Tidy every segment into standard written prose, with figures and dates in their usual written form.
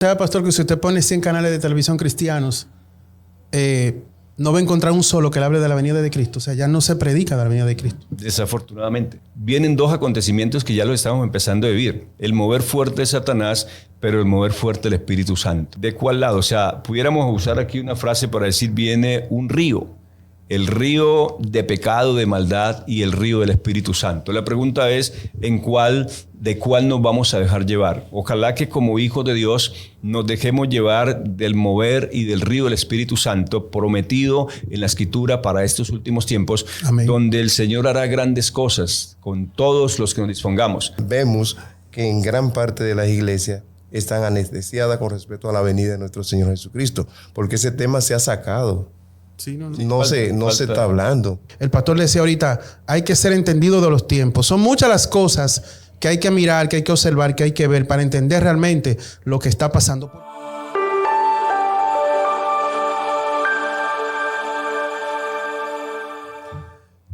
sea, pastor, que si usted pone 100 canales de televisión cristianos, no va a encontrar un solo que le hable de la venida de Cristo. O sea, ya no se predica de la venida de Cristo. Desafortunadamente. Vienen dos acontecimientos que ya lo estamos empezando a vivir. El mover fuerte de Satanás, pero el mover fuerte del Espíritu Santo. ¿De cuál lado? O sea, pudiéramos usar aquí una frase para decir, viene un río. El río de pecado, de maldad y el río del Espíritu Santo. La pregunta es, ¿de cuál nos vamos a dejar llevar? Ojalá que como hijos de Dios nos dejemos llevar del mover y del río del Espíritu Santo prometido en la Escritura para estos últimos tiempos. Amén. Donde el Señor hará grandes cosas con todos los que nos dispongamos. Vemos que en gran parte de las iglesias están anestesiadas con respecto a la venida de nuestro Señor Jesucristo, porque ese tema se ha sacado. Sí, no se está hablando. El pastor le decía ahorita, hay que ser entendido de los tiempos. Son muchas las cosas que hay que mirar, que hay que observar, que hay que ver para entender realmente lo que está pasando.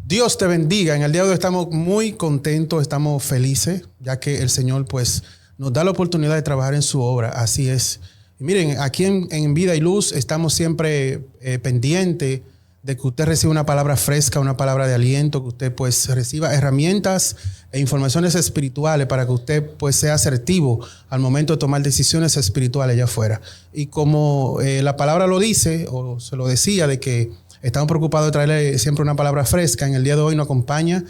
Dios te bendiga. En el día de hoy estamos muy contentos, estamos felices, ya que el Señor pues nos da la oportunidad de trabajar en su obra. Así es. Y miren, aquí en Vida y Luz estamos siempre pendientes de que usted reciba una palabra fresca, una palabra de aliento, que usted pues reciba herramientas e informaciones espirituales para que usted pues sea asertivo al momento de tomar decisiones espirituales allá afuera. Y como la palabra lo dice, o se lo decía, de que estamos preocupados de traerle siempre una palabra fresca, en el día de hoy nos acompaña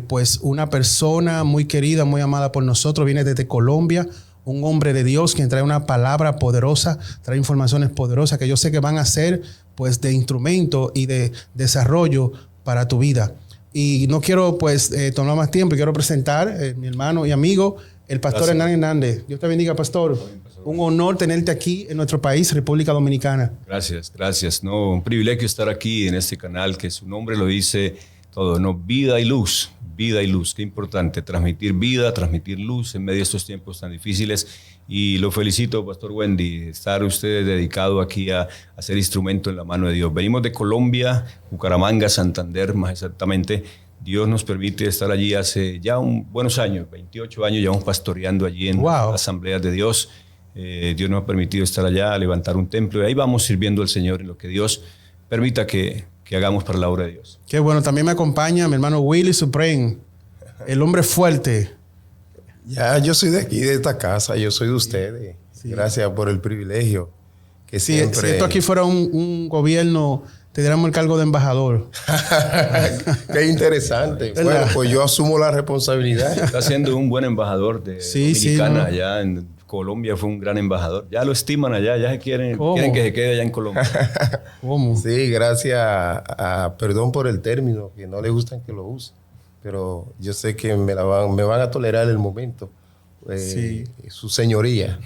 pues una persona muy querida, muy amada por nosotros, viene desde Colombia, un hombre de Dios quien trae una palabra poderosa, trae informaciones poderosas que yo sé que van a ser pues de instrumento y de desarrollo para tu vida. Y no quiero pues tomar más tiempo y quiero presentar mi hermano y amigo, el pastor Hernán Hernández. Dios te bendiga, pastor. Un honor tenerte aquí en nuestro país, República Dominicana. Gracias. No, un privilegio estar aquí en este canal que su nombre lo dice todo, ¿no? Vida y luz. Vida y luz, qué importante, transmitir vida, transmitir luz en medio de estos tiempos tan difíciles. Y lo felicito, Pastor Wendy, estar usted dedicado aquí a ser instrumento en la mano de Dios. Venimos de Colombia, Bucaramanga, Santander, más exactamente. Dios nos permite estar allí hace ya buenos años, 28 años, llevamos pastoreando allí en las asambleas de Dios. Dios nos ha permitido estar allá, levantar un templo, y ahí vamos sirviendo al Señor en lo que Dios permita que hagamos para la obra de Dios. Qué bueno. También me acompaña mi hermano Willy Supreme, el hombre fuerte. Ya, yo soy de aquí, de esta casa, yo soy de ustedes. Sí. Gracias por el privilegio. Que siempre... Si esto aquí fuera un gobierno, te diéramos el cargo de embajador. Qué interesante. Bueno, pues yo asumo la responsabilidad. Está siendo un buen embajador de Dominicana allá en Colombia, fue un gran embajador. Ya lo estiman allá, ya quieren que se quede allá en Colombia. ¿Cómo? Sí, gracias perdón por el término, que no le gustan que lo use, pero yo sé que me van a tolerar el momento. Su señoría.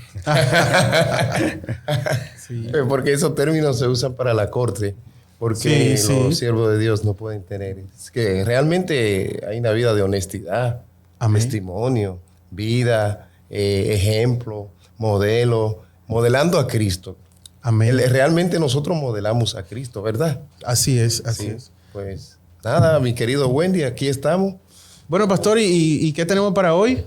Sí. Porque esos términos se usan para la corte, porque los siervos de Dios no pueden tener. Es que realmente hay una vida de honestidad, amén, testimonio, vida, ejemplo, modelo, modelando a Cristo. Amén. Realmente nosotros modelamos a Cristo, ¿verdad? Así es, así es. Pues nada, mi querido Wendy, aquí estamos. Bueno, pastor, ¿y qué tenemos para hoy?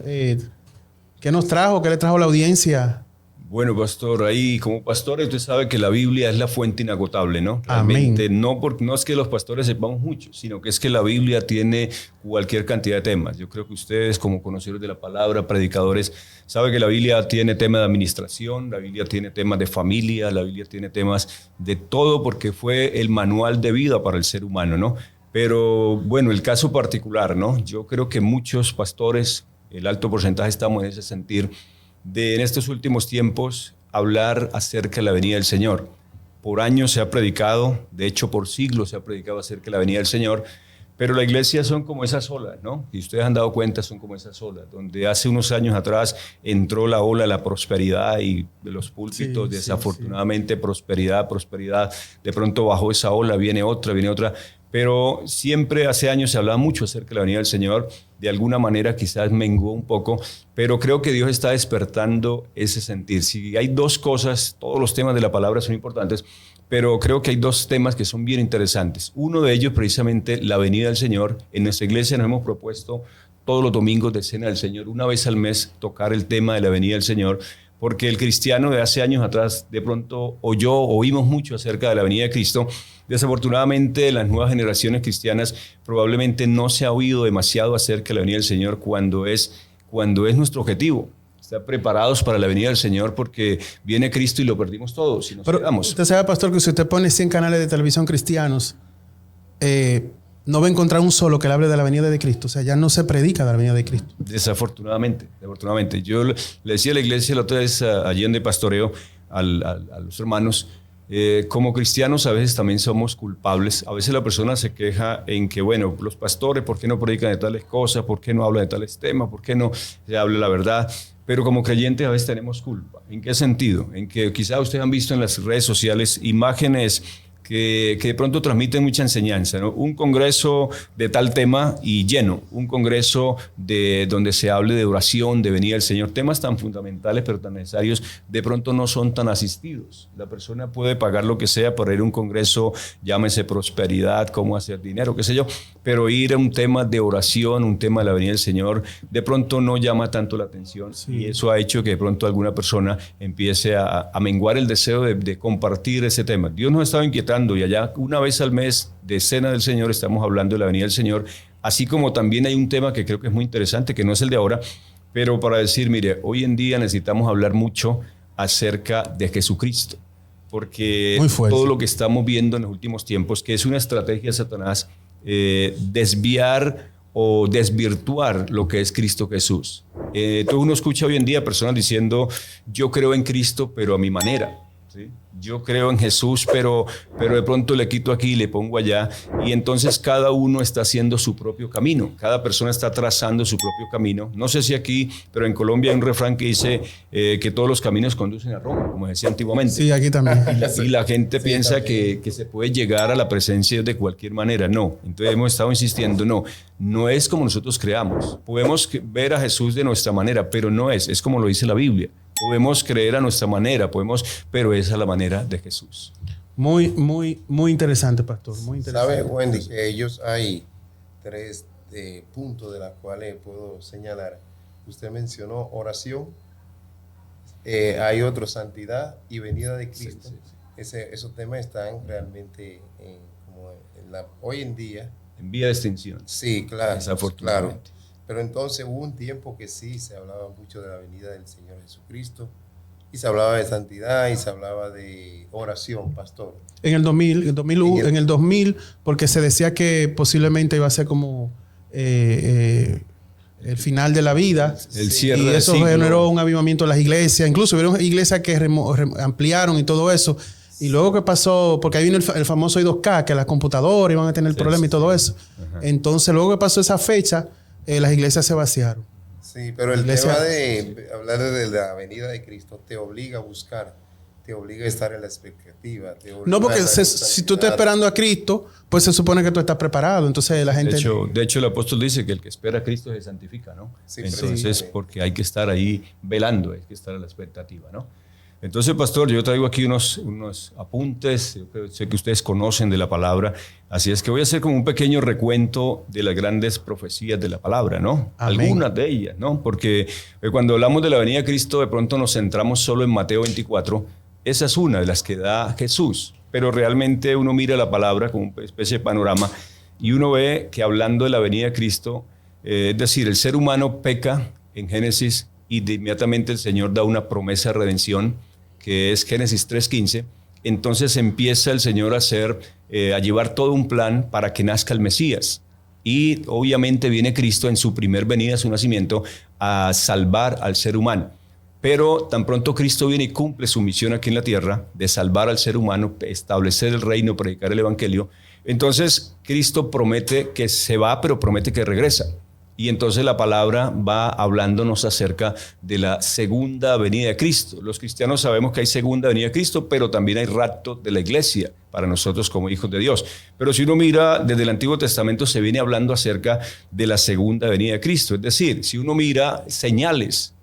¿Qué nos trajo? ¿Qué le trajo a la audiencia? Bueno, pastor, ahí como pastores usted sabe que la Biblia es la fuente inagotable, ¿no? Realmente no es que los pastores sepamos mucho, sino que es que la Biblia tiene cualquier cantidad de temas. Yo creo que ustedes como conocedores de la palabra, predicadores, saben que la Biblia tiene temas de administración, la Biblia tiene temas de familia, la Biblia tiene temas de todo porque fue el manual de vida para el ser humano, ¿no? Pero bueno, el caso particular, ¿no? Yo creo que muchos pastores, el alto porcentaje estamos en ese sentir, en estos últimos tiempos hablar acerca de la venida del Señor. Por años se ha predicado, de hecho por siglos se ha predicado acerca de la venida del Señor, pero la iglesia son como esas olas, ¿no? Y ustedes han dado cuenta, son como esas olas, donde hace unos años atrás entró la ola de la prosperidad y de los púlpitos, desafortunadamente prosperidad, de pronto bajó esa ola, viene otra, pero siempre hace años se hablaba mucho acerca de la venida del Señor, de alguna manera quizás menguó un poco, pero creo que Dios está despertando ese sentir. Si hay dos cosas, todos los temas de la palabra son importantes, pero creo que hay dos temas que son bien interesantes. Uno de ellos precisamente la venida del Señor. En nuestra iglesia nos hemos propuesto todos los domingos de Cena del Señor, una vez al mes, tocar el tema de la venida del Señor, porque el cristiano de hace años atrás de pronto oímos mucho acerca de la venida de Cristo. Desafortunadamente, las nuevas generaciones cristianas probablemente no se ha oído demasiado acerca de la venida del Señor cuando es nuestro objetivo. Estar preparados para la venida del Señor, porque viene Cristo y lo perdimos todo si nos quedamos. Usted sabe, pastor, que si usted pone 100 canales de televisión cristianos, no va a encontrar un solo que le hable de la venida de Cristo. O sea, ya no se predica de la venida de Cristo. Desafortunadamente. Yo le decía a la iglesia la otra vez, allí donde pastoreo, a los hermanos, como cristianos a veces también somos culpables. A veces la persona se queja en que, bueno, los pastores, ¿por qué no predican de tales cosas? ¿Por qué no hablan de tales temas? ¿Por qué no se habla la verdad? Pero como creyentes a veces tenemos culpa. ¿En qué sentido? En que quizá ustedes han visto en las redes sociales imágenes que de pronto transmiten mucha enseñanza, ¿no? Un congreso de tal tema y lleno, un congreso donde se hable de oración, de venida del Señor, temas tan fundamentales pero tan necesarios, de pronto no son tan asistidos. La persona puede pagar lo que sea para ir a un congreso, llámese prosperidad, cómo hacer dinero, qué sé yo, pero ir a un tema de oración, un tema de la venida del Señor, de pronto no llama tanto la atención. Sí. Y eso ha hecho que de pronto alguna persona empiece a menguar el deseo de compartir ese tema. Dios nos ha estado inquietando y allá una vez al mes de Cena del Señor estamos hablando de la venida del Señor, así como también hay un tema que creo que es muy interesante, que no es el de ahora, pero para decir, mire, hoy en día necesitamos hablar mucho acerca de Jesucristo, porque todo lo que estamos viendo en los últimos tiempos, que es una estrategia de Satanás, desviar o desvirtuar lo que es Cristo Jesús. Todo uno escucha hoy en día personas diciendo, yo creo en Cristo, pero a mi manera. ¿Sí? Yo creo en Jesús, pero de pronto le quito aquí y le pongo allá. Y entonces cada uno está haciendo su propio camino. Cada persona está trazando su propio camino. No sé si aquí, pero en Colombia hay un refrán que dice que todos los caminos conducen a Roma, como decía antiguamente. Sí, aquí también. Y la gente piensa que se puede llegar a la presencia de cualquier manera. No. Entonces hemos estado insistiendo, no es como nosotros creamos. Podemos ver a Jesús de nuestra manera, pero no es como lo dice la Biblia. Podemos creer a nuestra manera, pero esa es la manera de Jesús. Muy, muy, muy interesante, pastor. Muy interesante. ¿Sabe, Wendy, que ellos hay 3 puntos de los cuales puedo señalar? Usted mencionó oración, hay otro, santidad y venida de Cristo. Sí. Esos temas están realmente hoy en día. En vía de extinción. Sí, claro. Desafortunadamente. Claro. Pero entonces hubo un tiempo que sí se hablaba mucho de la venida del Señor Jesucristo, y se hablaba de santidad y se hablaba de oración, pastor. En el 2000, porque se decía que posiblemente iba a ser como el final de la vida. El cierre. Y eso generó un avivamiento en las iglesias. Incluso hubieron iglesias que ampliaron y todo eso. Y luego que pasó, porque ahí vino el famoso I2K, que las computadoras iban a tener problemas y todo eso. Ajá. Entonces, luego que pasó esa fecha, las iglesias se vaciaron. Sí, pero el tema de hablar de la venida de Cristo te obliga a buscar, te obliga a estar en la expectativa. No, porque si tú estás esperando a Cristo, pues se supone que tú estás preparado. Entonces la gente... De hecho, el apóstol dice que el que espera a Cristo se santifica, ¿no? Sí, entonces, porque hay que estar ahí velando, hay que estar a la expectativa, ¿no? Entonces, pastor, yo traigo aquí unos apuntes, sé que ustedes conocen de la palabra, así es que voy a hacer como un pequeño recuento de las grandes profecías de la palabra, ¿no? Amén. Algunas de ellas, ¿no? Porque cuando hablamos de la venida de Cristo, de pronto nos centramos solo en Mateo 24, esa es una de las que da Jesús, pero realmente uno mira la palabra como una especie de panorama y uno ve que hablando de la venida de Cristo, es decir, el ser humano peca en Génesis y de inmediatamente el Señor da una promesa de redención, que es Génesis 3:15, entonces empieza el Señor a llevar todo un plan para que nazca el Mesías. Y obviamente viene Cristo en su primer venida, su nacimiento, a salvar al ser humano. Pero tan pronto Cristo viene y cumple su misión aquí en la tierra, de salvar al ser humano, establecer el reino, predicar el evangelio, entonces Cristo promete que se va, pero promete que regresa. Y entonces la palabra va hablándonos acerca de la segunda venida de Cristo. Los cristianos sabemos que hay segunda venida de Cristo, pero también hay rapto de la iglesia para nosotros como hijos de Dios. Pero si uno mira desde el Antiguo Testamento, se viene hablando acerca de la segunda venida de Cristo. Es decir, si uno mira señales,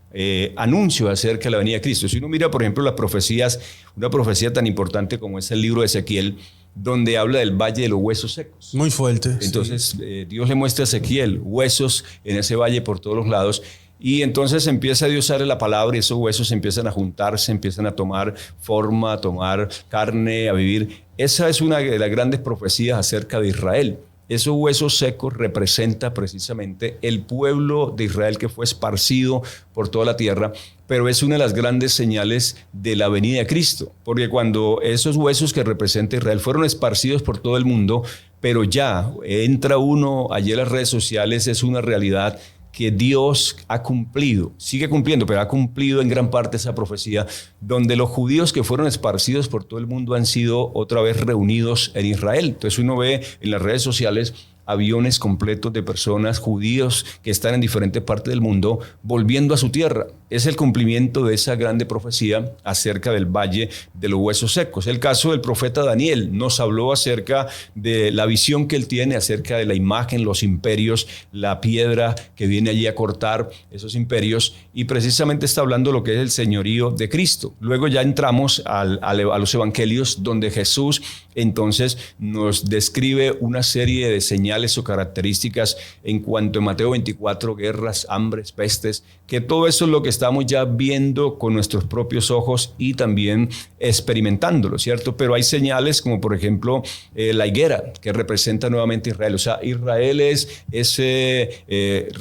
anuncios acerca de la venida de Cristo. Si uno mira, por ejemplo, las profecías, una profecía tan importante como es el libro de Ezequiel, donde habla del valle de los huesos secos. Muy fuerte. Entonces, Dios le muestra a Ezequiel huesos en ese valle por todos los lados. Y entonces empieza Dios a darle la palabra y esos huesos empiezan a juntarse, empiezan a tomar forma, a tomar carne, a vivir. Esa es una de las grandes profecías acerca de Israel. Esos huesos secos representan precisamente el pueblo de Israel que fue esparcido por toda la tierra, pero es una de las grandes señales de la venida de Cristo, porque cuando esos huesos que representa Israel fueron esparcidos por todo el mundo, pero ya entra uno allí en las redes sociales, es una realidad que Dios ha cumplido, sigue cumpliendo, pero ha cumplido en gran parte esa profecía, donde los judíos que fueron esparcidos por todo el mundo han sido otra vez reunidos en Israel. Entonces uno ve en las redes sociales aviones completos de personas, judíos que están en diferentes partes del mundo, volviendo a su tierra. Es el cumplimiento de esa grande profecía acerca del valle de los huesos secos. El caso del profeta Daniel nos habló acerca de la visión que él tiene, acerca de la imagen, los imperios, la piedra que viene allí a cortar esos imperios, y precisamente está hablando lo que es el señorío de Cristo. Luego ya entramos a los evangelios, donde Jesús entonces nos describe una serie de señales o características en cuanto a Mateo 24, guerras, hambres, pestes, que todo eso es lo que estamos ya viendo con nuestros propios ojos y también experimentándolo, ¿cierto? Pero hay señales como por ejemplo la higuera, que representa nuevamente Israel. O sea, Israel es ese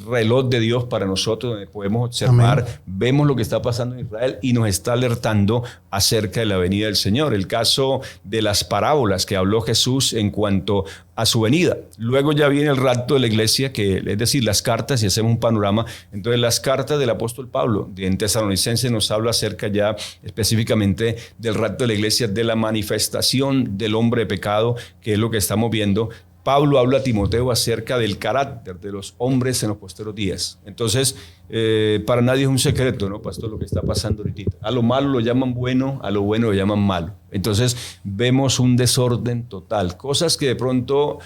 reloj de Dios para nosotros, donde podemos observar, amén, vemos lo que está pasando en Israel y nos está alertando acerca de la venida del Señor. El caso de las parábolas que habló Jesús en cuanto a su venida. Luego ya viene el rapto de la iglesia, que es decir, las cartas, y hacemos un panorama. Entonces las cartas del apóstol Pablo en Tesalonicenses nos habla acerca ya específicamente del rapto de la iglesia, de la manifestación del hombre de pecado, que es lo que estamos viendo. Pablo habla a Timoteo acerca del carácter de los hombres en los posteriores días. Entonces, para nadie es un secreto, ¿no, pastor, lo que está pasando ahorita? A lo malo lo llaman bueno, a lo bueno lo llaman malo. Entonces, vemos un desorden total. Cosas que de pronto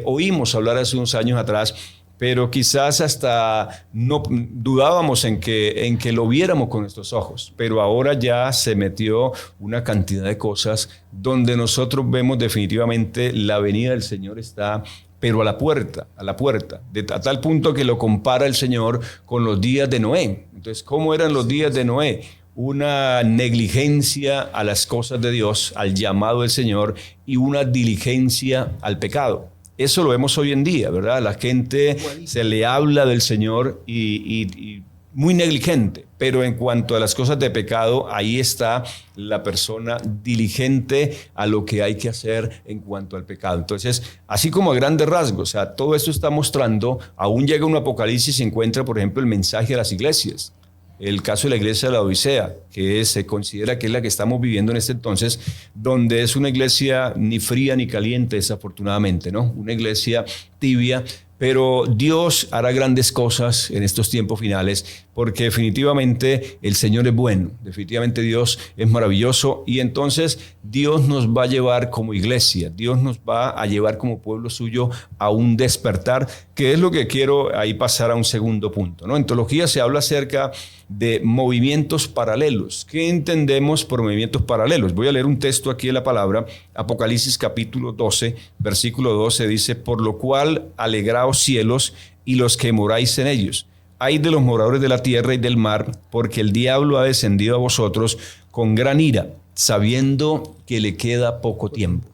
oímos hablar hace unos años atrás, pero quizás hasta no dudábamos en que lo viéramos con nuestros ojos. Pero ahora ya se metió una cantidad de cosas donde nosotros vemos definitivamente la venida del Señor está, pero a la puerta, a tal punto que lo compara el Señor con los días de Noé. Entonces, ¿cómo eran los días de Noé? Una negligencia a las cosas de Dios, al llamado del Señor, y una diligencia al pecado. Eso lo vemos hoy en día, ¿verdad? La gente se le habla del Señor y muy negligente, pero en cuanto a las cosas de pecado, ahí está la persona diligente a lo que hay que hacer en cuanto al pecado. Entonces, así como a grandes rasgos, o sea, todo esto está mostrando, aún llega un Apocalipsis y se encuentra, por ejemplo, el mensaje a las iglesias. El caso de la iglesia de la Odisea, que se considera que es la que estamos viviendo en este entonces, donde es una iglesia ni fría ni caliente, desafortunadamente, ¿no? Una iglesia tibia, pero Dios hará grandes cosas en estos tiempos finales, porque definitivamente el Señor es bueno, definitivamente Dios es maravilloso, y entonces Dios nos va a llevar como iglesia, Dios nos va a llevar como pueblo suyo a un despertar, que es lo que quiero ahí pasar a un segundo punto, ¿no? En teología se habla acerca de movimientos paralelos. ¿Qué entendemos por movimientos paralelos? Voy a leer un texto aquí de la palabra, Apocalipsis capítulo 12, versículo 12, dice: por lo cual alegraos cielos y los que moráis en ellos. Ay de los moradores de la tierra y del mar, porque el diablo ha descendido a vosotros con gran ira, sabiendo que le queda poco tiempo.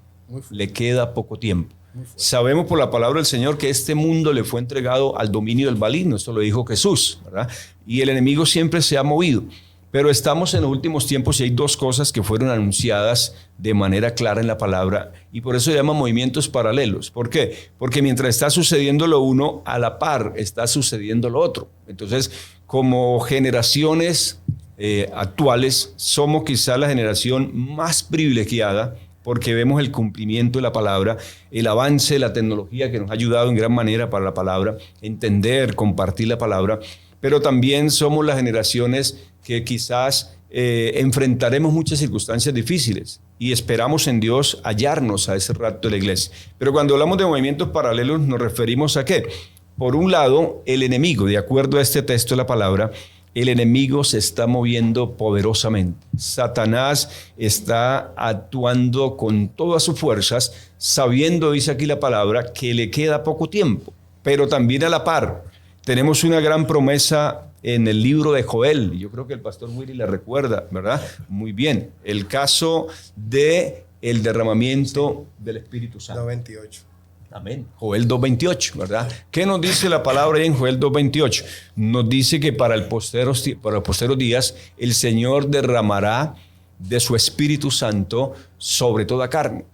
Le queda poco tiempo. Sabemos por la palabra del Señor que este mundo le fue entregado al dominio del maligno. Esto lo dijo Jesús, ¿verdad? Y el enemigo siempre se ha movido. Pero estamos en los últimos tiempos y hay dos cosas que fueron anunciadas de manera clara en la palabra, y por eso se llaman movimientos paralelos. ¿Por qué? Porque mientras está sucediendo lo uno, a la par está sucediendo lo otro. Entonces, como generaciones actuales, somos quizá la generación más privilegiada, porque vemos el cumplimiento de la palabra, el avance de la tecnología que nos ha ayudado en gran manera para la palabra, entender, compartir la palabra, pero también somos las generaciones que quizás enfrentaremos muchas circunstancias difíciles y esperamos en Dios hallarnos a ese rato de la iglesia. Pero cuando hablamos de movimientos paralelos nos referimos a ¿qué? Por un lado, el enemigo, de acuerdo a este texto de la palabra, el enemigo se está moviendo poderosamente. Satanás está actuando con todas sus fuerzas, sabiendo, dice aquí la palabra, que le queda poco tiempo, pero también a la par tenemos una gran promesa en el libro de Joel. Yo creo que el pastor Willy la recuerda, ¿verdad? Muy bien. El caso de el derramamiento del Espíritu Santo. 98. Amén. Joel 2.28, ¿verdad? ¿Qué nos dice la palabra ahí en Joel 2.28? Nos dice que para los posteros días el Señor derramará de su Espíritu Santo sobre toda carne.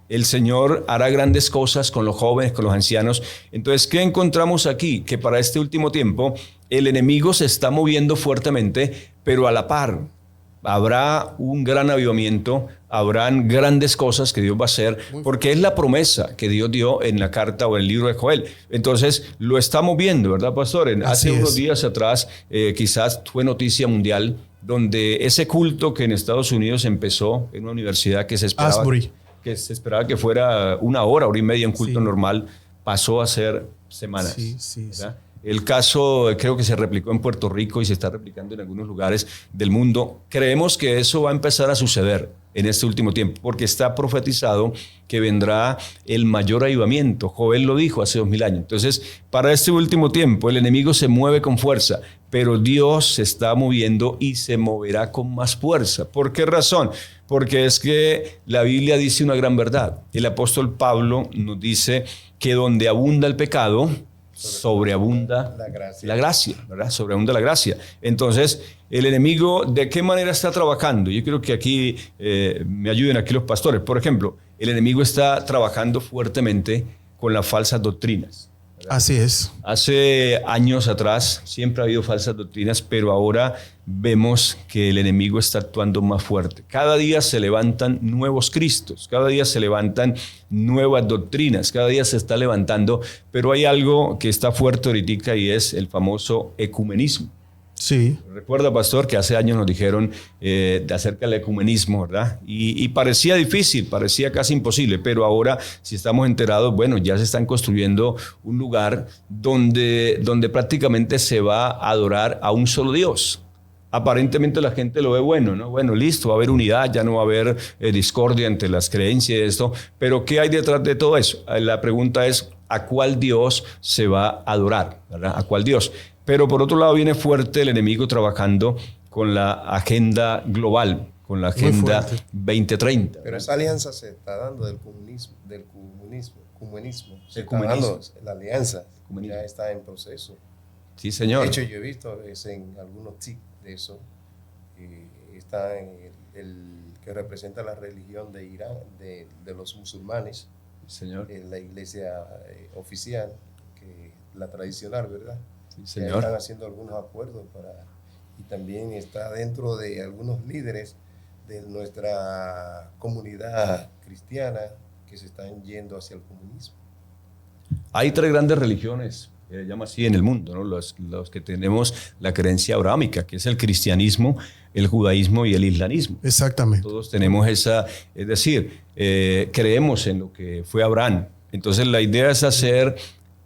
El Señor hará grandes cosas con los jóvenes, con los ancianos. Entonces, ¿qué encontramos aquí? Que para este último tiempo el enemigo se está moviendo fuertemente, pero a la par habrá un gran avivamiento, habrán grandes cosas que Dios va a hacer, porque es la promesa que Dios dio en la carta o en el libro de Joel. Entonces, lo estamos viendo, ¿verdad, pastor? Hace unos días atrás, quizás fue noticia mundial, donde ese culto que en Estados Unidos empezó en una universidad que se esperaba que fuera una hora y media, un culto normal, pasó a ser semanas. Sí. El caso creo que se replicó en Puerto Rico y se está replicando en algunos lugares del mundo. Creemos que eso va a empezar a suceder en este último tiempo, porque está profetizado que vendrá el mayor avivamiento. Joel lo dijo hace 2000 años. Entonces, para este último tiempo, el enemigo se mueve con fuerza, pero Dios se está moviendo y se moverá con más fuerza. ¿Por qué razón? Porque es que la Biblia dice una gran verdad. El apóstol Pablo nos dice que donde abunda el pecado, sobreabunda la gracia, ¿verdad? Sobreabunda la gracia. Entonces, el enemigo, ¿de qué manera está trabajando? Yo creo que aquí me ayuden aquí los pastores. Por ejemplo, el enemigo está trabajando fuertemente con las falsas doctrinas, ¿verdad? Así es. Hace años atrás siempre ha habido falsas doctrinas, pero ahora vemos que el enemigo está actuando más fuerte. Cada día se levantan nuevos Cristos, cada día se levantan nuevas doctrinas, cada día se está levantando, pero hay algo que está fuerte ahorita y es el famoso ecumenismo. Sí. Recuerda, pastor, que hace años nos dijeron acerca del ecumenismo, ¿verdad? Y parecía difícil, parecía casi imposible, pero ahora, si estamos enterados, bueno, ya se están construyendo un lugar donde prácticamente se va a adorar a un solo Dios. Aparentemente la gente lo ve bueno, ¿no? Bueno, listo, va a haber unidad, ya no va a haber discordia entre las creencias y esto, pero ¿qué hay detrás de todo eso? La pregunta es, ¿a cuál Dios se va a adorar? ¿Verdad? ¿A cuál Dios? Pero por otro lado viene fuerte el enemigo trabajando con la agenda global, con la agenda 2030. Pero esa alianza se está dando del comunismo. Se está dando la alianza, ya está en proceso. Sí, señor. De hecho, yo he visto en algunos tics de eso, está en el que representa la religión de Irán, de los musulmanes, señor. La iglesia oficial, que la tradicional, ¿verdad? Sí, señor. Están haciendo algunos acuerdos y también está dentro de algunos líderes de nuestra comunidad cristiana que se están yendo hacia el comunismo. Hay 3 grandes religiones, llama así, en el mundo, ¿no? Los que tenemos la creencia abrahámica, que es el cristianismo, el judaísmo y el islamismo. Exactamente. Todos tenemos esa, es decir, creemos en lo que fue Abraham. Entonces la idea es hacer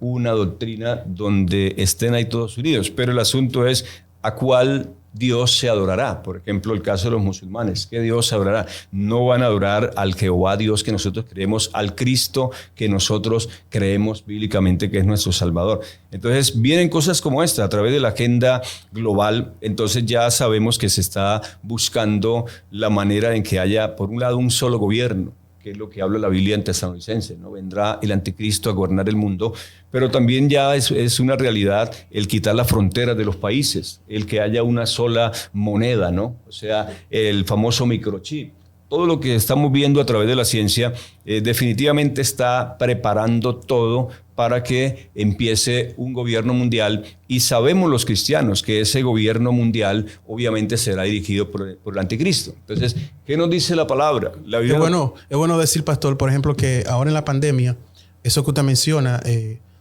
una doctrina donde estén ahí todos unidos, pero el asunto es a cuál Dios se adorará. Por ejemplo, el caso de los musulmanes, ¿qué Dios se adorará? No van a adorar al Jehová Dios que nosotros creemos, al Cristo que nosotros creemos bíblicamente que es nuestro Salvador. Entonces vienen cosas como esta a través de la agenda global. Entonces ya sabemos que se está buscando la manera en que haya, por un lado, un solo gobierno, que es lo que habla la Biblia en Tesalonicenses, ¿no? Vendrá el anticristo a gobernar el mundo, pero también ya es una realidad el quitar las fronteras de los países, el que haya una sola moneda, ¿no? O sea, el famoso microchip. Todo lo que estamos viendo a través de la ciencia definitivamente está preparando todo para que empiece un gobierno mundial, y sabemos los cristianos que ese gobierno mundial obviamente será dirigido por el anticristo. Entonces, ¿qué nos dice la palabra? La Biblia es bueno decir, pastor, por ejemplo, que ahora en la pandemia, eso que usted menciona,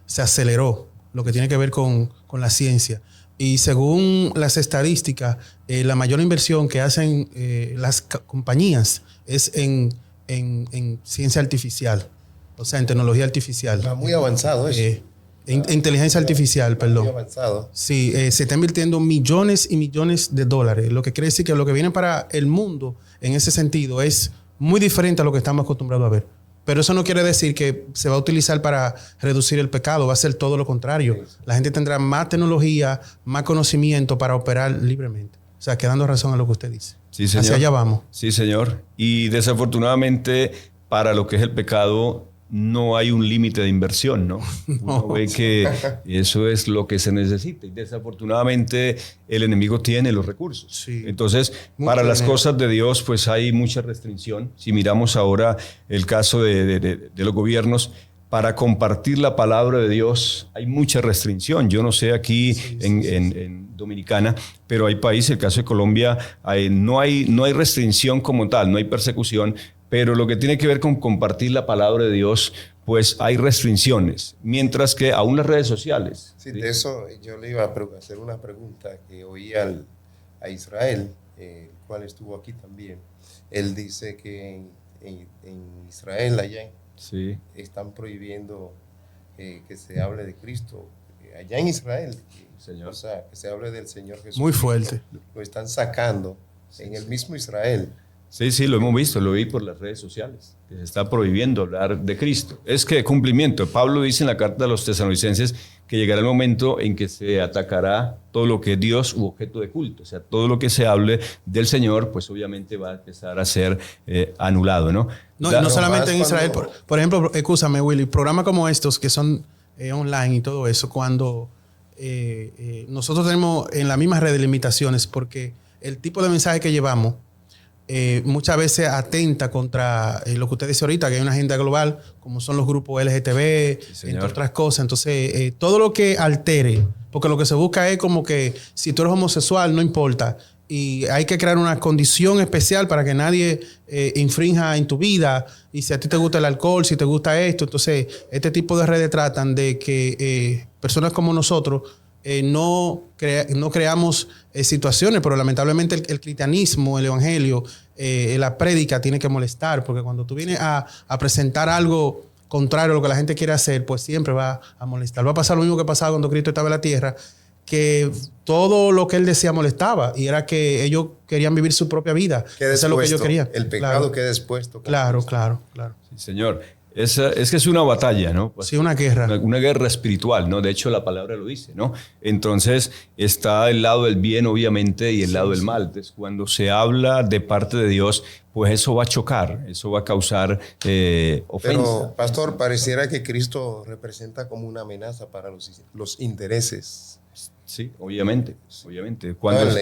se aceleró, lo que tiene que ver con la ciencia. Y según las estadísticas, la mayor inversión que hacen las compañías es en ciencia artificial, o sea, en tecnología artificial. Está muy avanzado eso. Inteligencia artificial, perdón. Muy avanzado. Sí, se está invirtiendo millones y millones de dólares, lo que quiere decir que lo que viene para el mundo en ese sentido es muy diferente a lo que estamos acostumbrados a ver. Pero eso no quiere decir que se va a utilizar para reducir el pecado. Va a ser todo lo contrario. La gente tendrá más tecnología, más conocimiento para operar libremente. O sea, quedando razón a lo que usted dice. Sí, señor. Hacia allá vamos. Sí, señor. Y desafortunadamente, para lo que es el pecado, no hay un límite de inversión, ¿no? Uno ve que eso es lo que se necesita. Y desafortunadamente, el enemigo tiene los recursos. Sí. Entonces, para las cosas de Dios, pues hay mucha restricción. Si miramos ahora el caso de los gobiernos, para compartir la palabra de Dios hay mucha restricción. Yo no sé aquí en Dominicana, pero hay países, el caso de Colombia, no hay restricción como tal, no hay persecución, pero lo que tiene que ver con compartir la palabra de Dios, pues hay restricciones, mientras que aún las redes sociales. Sí, de eso yo le iba a hacer una pregunta que oí a Israel, el cual estuvo aquí también. Él dice que en Israel, allá Sí. están prohibiendo que se hable de Cristo allá en Israel, Señor. O sea, que se hable del Señor Jesús. Muy fuerte. Lo están sacando en el mismo Israel. Sí, lo hemos visto, lo vi por las redes sociales, que se está prohibiendo hablar de Cristo. Es que cumplimiento. Pablo dice en la carta a los tesalonicenses que llegará el momento en que se atacará todo lo que es Dios u objeto de culto. O sea, todo lo que se hable del Señor, pues obviamente va a empezar a ser anulado, ¿no? No solamente en Israel. Por ejemplo, escúchame, Willy, programas como estos que son online y todo eso, cuando nosotros tenemos en la misma red de limitaciones, porque el tipo de mensaje que llevamos muchas veces atenta contra lo que usted dice ahorita, que hay una agenda global, como son los grupos LGTB, entre otras cosas. Entonces, todo lo que altere, porque lo que se busca es como que si tú eres homosexual, no importa. Y hay que crear una condición especial para que nadie infrinja en tu vida. Y si a ti te gusta el alcohol, si te gusta esto, entonces este tipo de redes tratan de que personas como nosotros no creamos situaciones, pero lamentablemente el cristianismo, el evangelio, la prédica tiene que molestar, porque cuando tú vienes a presentar algo contrario a lo que la gente quiere hacer, pues siempre va a molestar. Va a pasar lo mismo que pasaba cuando Cristo estaba en la tierra, que todo lo que él decía molestaba, y era que ellos querían vivir su propia vida. Eso es lo que ellos querían. El pecado queda expuesto. Claro. Sí, señor. Es que es una batalla, ¿no? Sí, una guerra. Una guerra espiritual, ¿no? De hecho, la palabra lo dice, ¿no? Entonces, está el lado del bien, obviamente, y el lado del mal. Entonces, cuando se habla de parte de Dios, pues eso va a chocar, eso va a causar ofensa. Pero, pastor, pareciera que Cristo representa como una amenaza para los intereses. Sí, obviamente. Cuando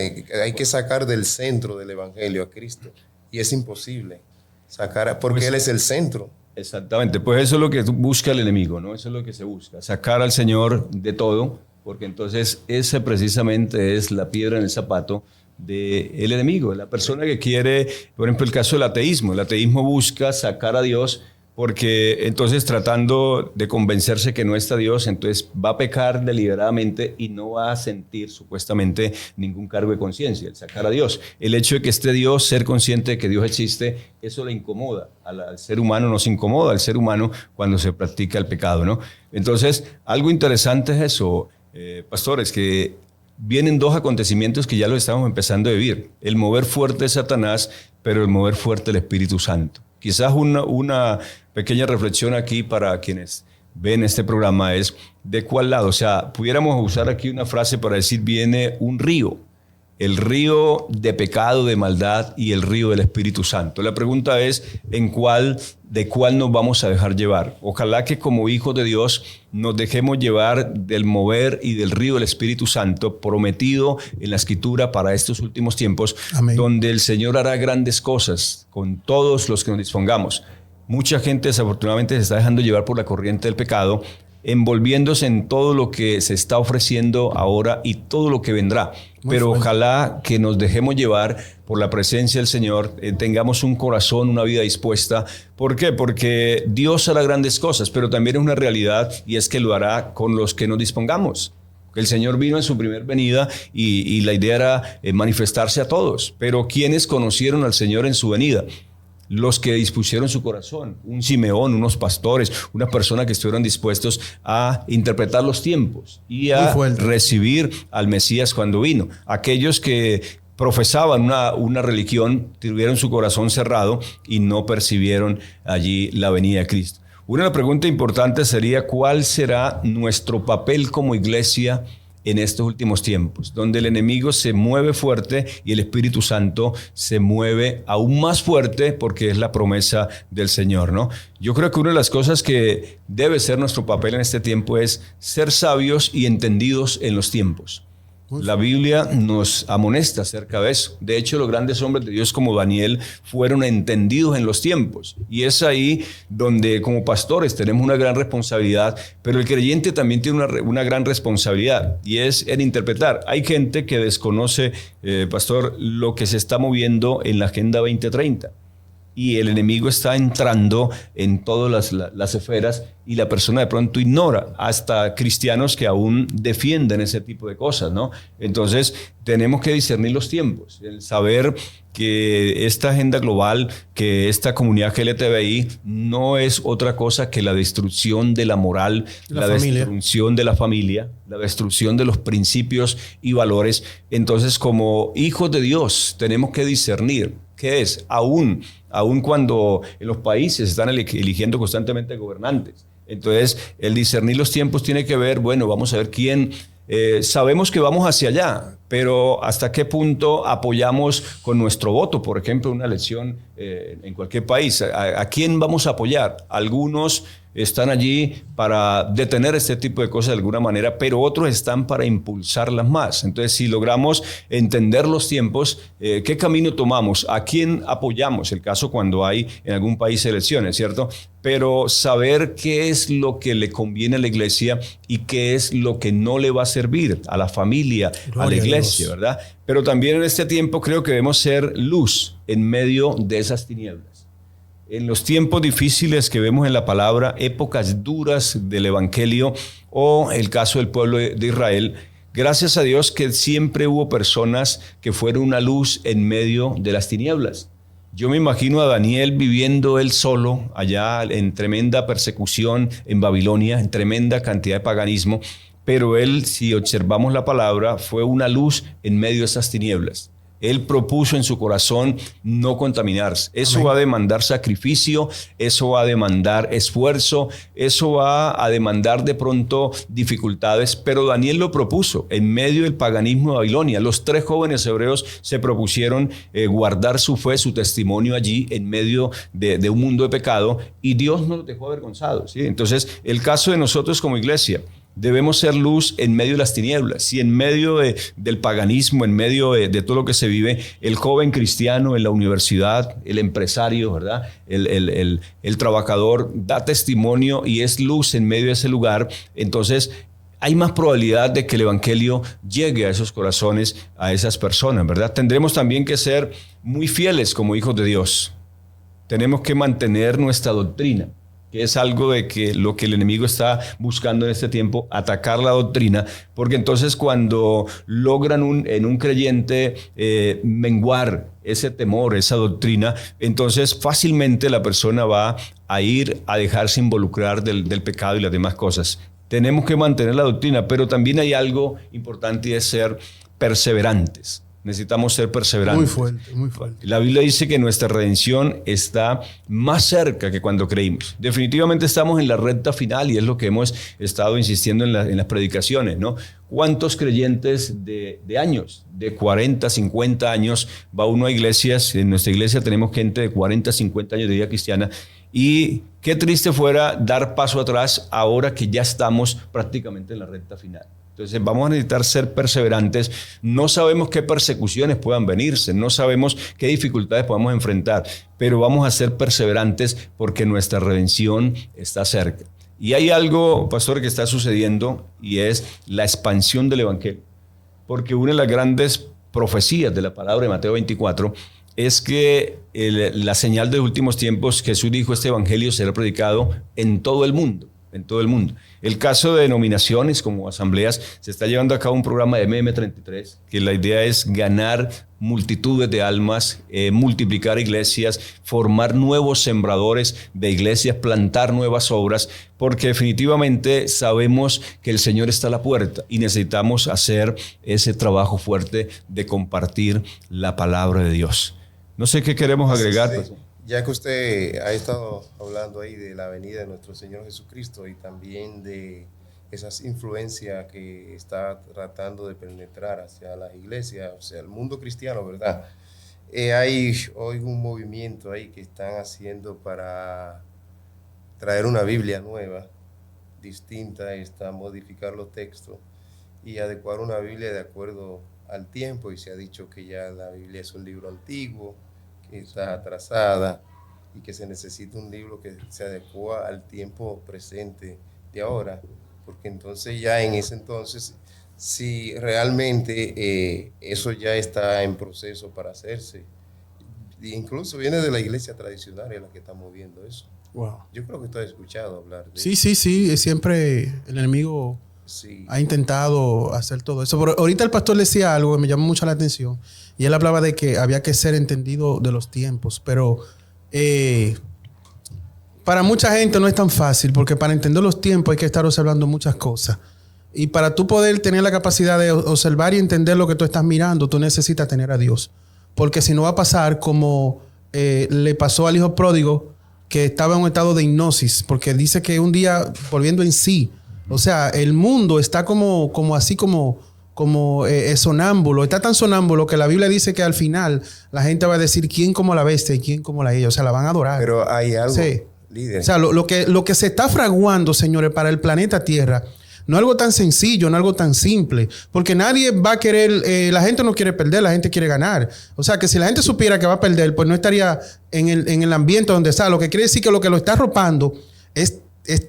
hay que sacar del centro del evangelio a Cristo, y es imposible sacar, porque Él es el centro. Exactamente, pues eso es lo que busca el enemigo, ¿no? Eso es lo que se busca, sacar al Señor de todo, porque entonces esa precisamente es la piedra en el zapato del enemigo, la persona que quiere, por ejemplo, el caso del ateísmo. El ateísmo busca sacar a Dios, porque entonces tratando de convencerse que no está Dios, entonces va a pecar deliberadamente y no va a sentir supuestamente ningún cargo de conciencia, el sacar a Dios. El hecho de que esté Dios, ser consciente de que Dios existe, eso le incomoda. Al ser humano nos incomoda, al ser humano cuando se practica el pecado, ¿no? Entonces, algo interesante es eso, pastores, que vienen dos acontecimientos que ya lo estamos empezando a vivir. El mover fuerte de Satanás, pero el mover fuerte del Espíritu Santo. Quizás una pequeña reflexión aquí para quienes ven este programa es de cuál lado. O sea, pudiéramos usar aquí una frase para decir viene un río. El río de pecado, de maldad y el río del Espíritu Santo. La pregunta es de cuál nos vamos a dejar llevar. Ojalá que como hijos de Dios nos dejemos llevar del mover y del río del Espíritu Santo prometido en la Escritura para estos últimos tiempos. Amén. Donde el Señor hará grandes cosas con todos los que nos dispongamos. Mucha gente desafortunadamente se está dejando llevar por la corriente del pecado, envolviéndose en todo lo que se está ofreciendo ahora y todo lo que vendrá. Pero ojalá que nos dejemos llevar por la presencia del Señor, tengamos un corazón, una vida dispuesta. ¿Por qué? Porque Dios hará grandes cosas, pero también es una realidad, y es que lo hará con los que nos dispongamos. El Señor vino en su primer venida y la idea era manifestarse a todos. Pero ¿quiénes conocieron al Señor en su venida? Los que dispusieron su corazón, un Simeón, unos pastores, unas personas que estuvieron dispuestos a interpretar los tiempos y a recibir al Mesías cuando vino. Aquellos que profesaban una religión, tuvieron su corazón cerrado y no percibieron allí la venida de Cristo. Una pregunta importante sería, ¿cuál será nuestro papel como iglesia en estos últimos tiempos, donde el enemigo se mueve fuerte y el Espíritu Santo se mueve aún más fuerte porque es la promesa del Señor, ¿no? Yo creo que una de las cosas que debe ser nuestro papel en este tiempo es ser sabios y entendidos en los tiempos. La Biblia nos amonesta acerca de eso. De hecho, los grandes hombres de Dios como Daniel fueron entendidos en los tiempos. Y es ahí donde como pastores tenemos una gran responsabilidad, pero el creyente también tiene una gran responsabilidad y es en interpretar. Hay gente que desconoce, pastor, lo que se está moviendo en la Agenda 2030. Y el enemigo está entrando en todas las esferas y la persona de pronto ignora, hasta cristianos que aún defienden ese tipo de cosas, ¿no? Entonces tenemos que discernir los tiempos, el saber que esta agenda global, que esta comunidad LGTBI no es otra cosa que la destrucción de la moral, la destrucción de la familia, la destrucción de los principios y valores. Entonces, como hijos de Dios tenemos que discernir qué es, aún cuando en los países están eligiendo constantemente gobernantes. Entonces, el discernir los tiempos tiene que ver, bueno, vamos a ver quién, sabemos que vamos hacia allá, pero hasta qué punto apoyamos con nuestro voto, por ejemplo, una elección en cualquier país. ¿A quién vamos a apoyar? Algunos están allí para detener este tipo de cosas de alguna manera, pero otros están para impulsarlas más. Entonces, si logramos entender los tiempos, ¿qué camino tomamos? ¿A quién apoyamos? El caso cuando hay en algún país elecciones, ¿cierto? Pero saber qué es lo que le conviene a la iglesia y qué es lo que no le va a servir a la familia, a la iglesia, ¿verdad? Pero también en este tiempo creo que debemos ser luz en medio de esas tinieblas. En los tiempos difíciles que vemos en la palabra, épocas duras del evangelio o el caso del pueblo de Israel, gracias a Dios que siempre hubo personas que fueron una luz en medio de las tinieblas. Yo me imagino a Daniel viviendo él solo allá en tremenda persecución en Babilonia, en tremenda cantidad de paganismo, pero él, si observamos la palabra, fue una luz en medio de esas tinieblas. Él propuso en su corazón no contaminarse. Eso Amén. Va a demandar sacrificio, eso va a demandar esfuerzo, eso va a demandar de pronto dificultades, pero Daniel lo propuso en medio del paganismo de Babilonia. Los 3 jóvenes hebreos se propusieron guardar su fe, su testimonio allí en medio de un mundo de pecado y Dios no los dejó avergonzados, ¿sí? Entonces, el caso de nosotros como iglesia, debemos ser luz en medio de las tinieblas. Si en medio del paganismo, en medio de todo lo que se vive, el joven cristiano en la universidad, el empresario, ¿verdad? El trabajador da testimonio y es luz en medio de ese lugar, entonces hay más probabilidad de que el evangelio llegue a esos corazones, a esas personas, ¿verdad? Tendremos también que ser muy fieles como hijos de Dios. Tenemos que mantener nuestra doctrina, que es algo de que lo que el enemigo está buscando en este tiempo, atacar la doctrina, porque entonces cuando logran en un creyente menguar ese temor, esa doctrina, entonces fácilmente la persona va a ir a dejarse involucrar del pecado y las demás cosas. Tenemos que mantener la doctrina, pero también hay algo importante y es ser perseverantes. Necesitamos ser perseverantes. Muy fuerte, muy fuerte. La Biblia dice que nuestra redención está más cerca que cuando creímos. Definitivamente estamos en la recta final y es lo que hemos estado insistiendo en las predicaciones, ¿no? ¿Cuántos creyentes de años, de 40, 50 años, va uno a iglesias? En nuestra iglesia tenemos gente de 40, 50 años de vida cristiana y qué triste fuera dar paso atrás ahora que ya estamos prácticamente en la recta final. Entonces vamos a necesitar ser perseverantes. No sabemos qué persecuciones puedan venirse, no sabemos qué dificultades podamos enfrentar, pero vamos a ser perseverantes porque nuestra redención está cerca. Y hay algo, pastor, que está sucediendo y es la expansión del evangelio. Porque una de las grandes profecías de la palabra de Mateo 24 es que la señal de los últimos tiempos, Jesús dijo, este evangelio será predicado en todo el mundo. En todo el mundo. El caso de denominaciones como asambleas, se está llevando a cabo un programa de MM33, que la idea es ganar multitudes de almas, multiplicar iglesias, formar nuevos sembradores de iglesias, plantar nuevas obras, porque definitivamente sabemos que el Señor está a la puerta y necesitamos hacer ese trabajo fuerte de compartir la palabra de Dios. No sé qué queremos agregar. Sí. Ya que usted ha estado hablando ahí de la venida de nuestro Señor Jesucristo y también de esas influencias que está tratando de penetrar hacia las iglesias, o sea, el mundo cristiano, ¿verdad? Hay hoy un movimiento ahí que están haciendo para traer una Biblia nueva, distinta, modificar los textos y adecuar una Biblia de acuerdo al tiempo, y se ha dicho que ya la Biblia es un libro antiguo, que está atrasada y que se necesita un libro que se adecua al tiempo presente de ahora, porque entonces ya en ese entonces, si realmente eso ya está en proceso para hacerse, e incluso viene de la iglesia tradicional la que está moviendo eso. Wow. Yo creo que tú has escuchado hablar de eso. Sí, siempre el enemigo ha intentado hacer todo eso. Pero ahorita el pastor decía algo que me llamó mucho la atención, y él hablaba de que había que ser entendido de los tiempos, pero para mucha gente no es tan fácil, porque para entender los tiempos hay que estar observando muchas cosas. Y para tú poder tener la capacidad de observar y entender lo que tú estás mirando, tú necesitas tener a Dios. Porque si no va a pasar como le pasó al hijo pródigo, que estaba en un estado de hipnosis, porque dice que un día volviendo en sí, o sea, el mundo está como sonámbulo. Está tan sonámbulo que la Biblia dice que al final la gente va a decir quién como la bestia y quién como la ella. O sea, la van a adorar. Pero hay algo, sí. Líder. O sea, lo que se está fraguando, señores, para el planeta Tierra, no es algo tan sencillo, no es algo tan simple. Porque nadie va a querer, la gente no quiere perder, la gente quiere ganar. O sea, que si la gente supiera que va a perder, pues no estaría en el ambiente donde está. Lo que quiere decir que lo está arropando es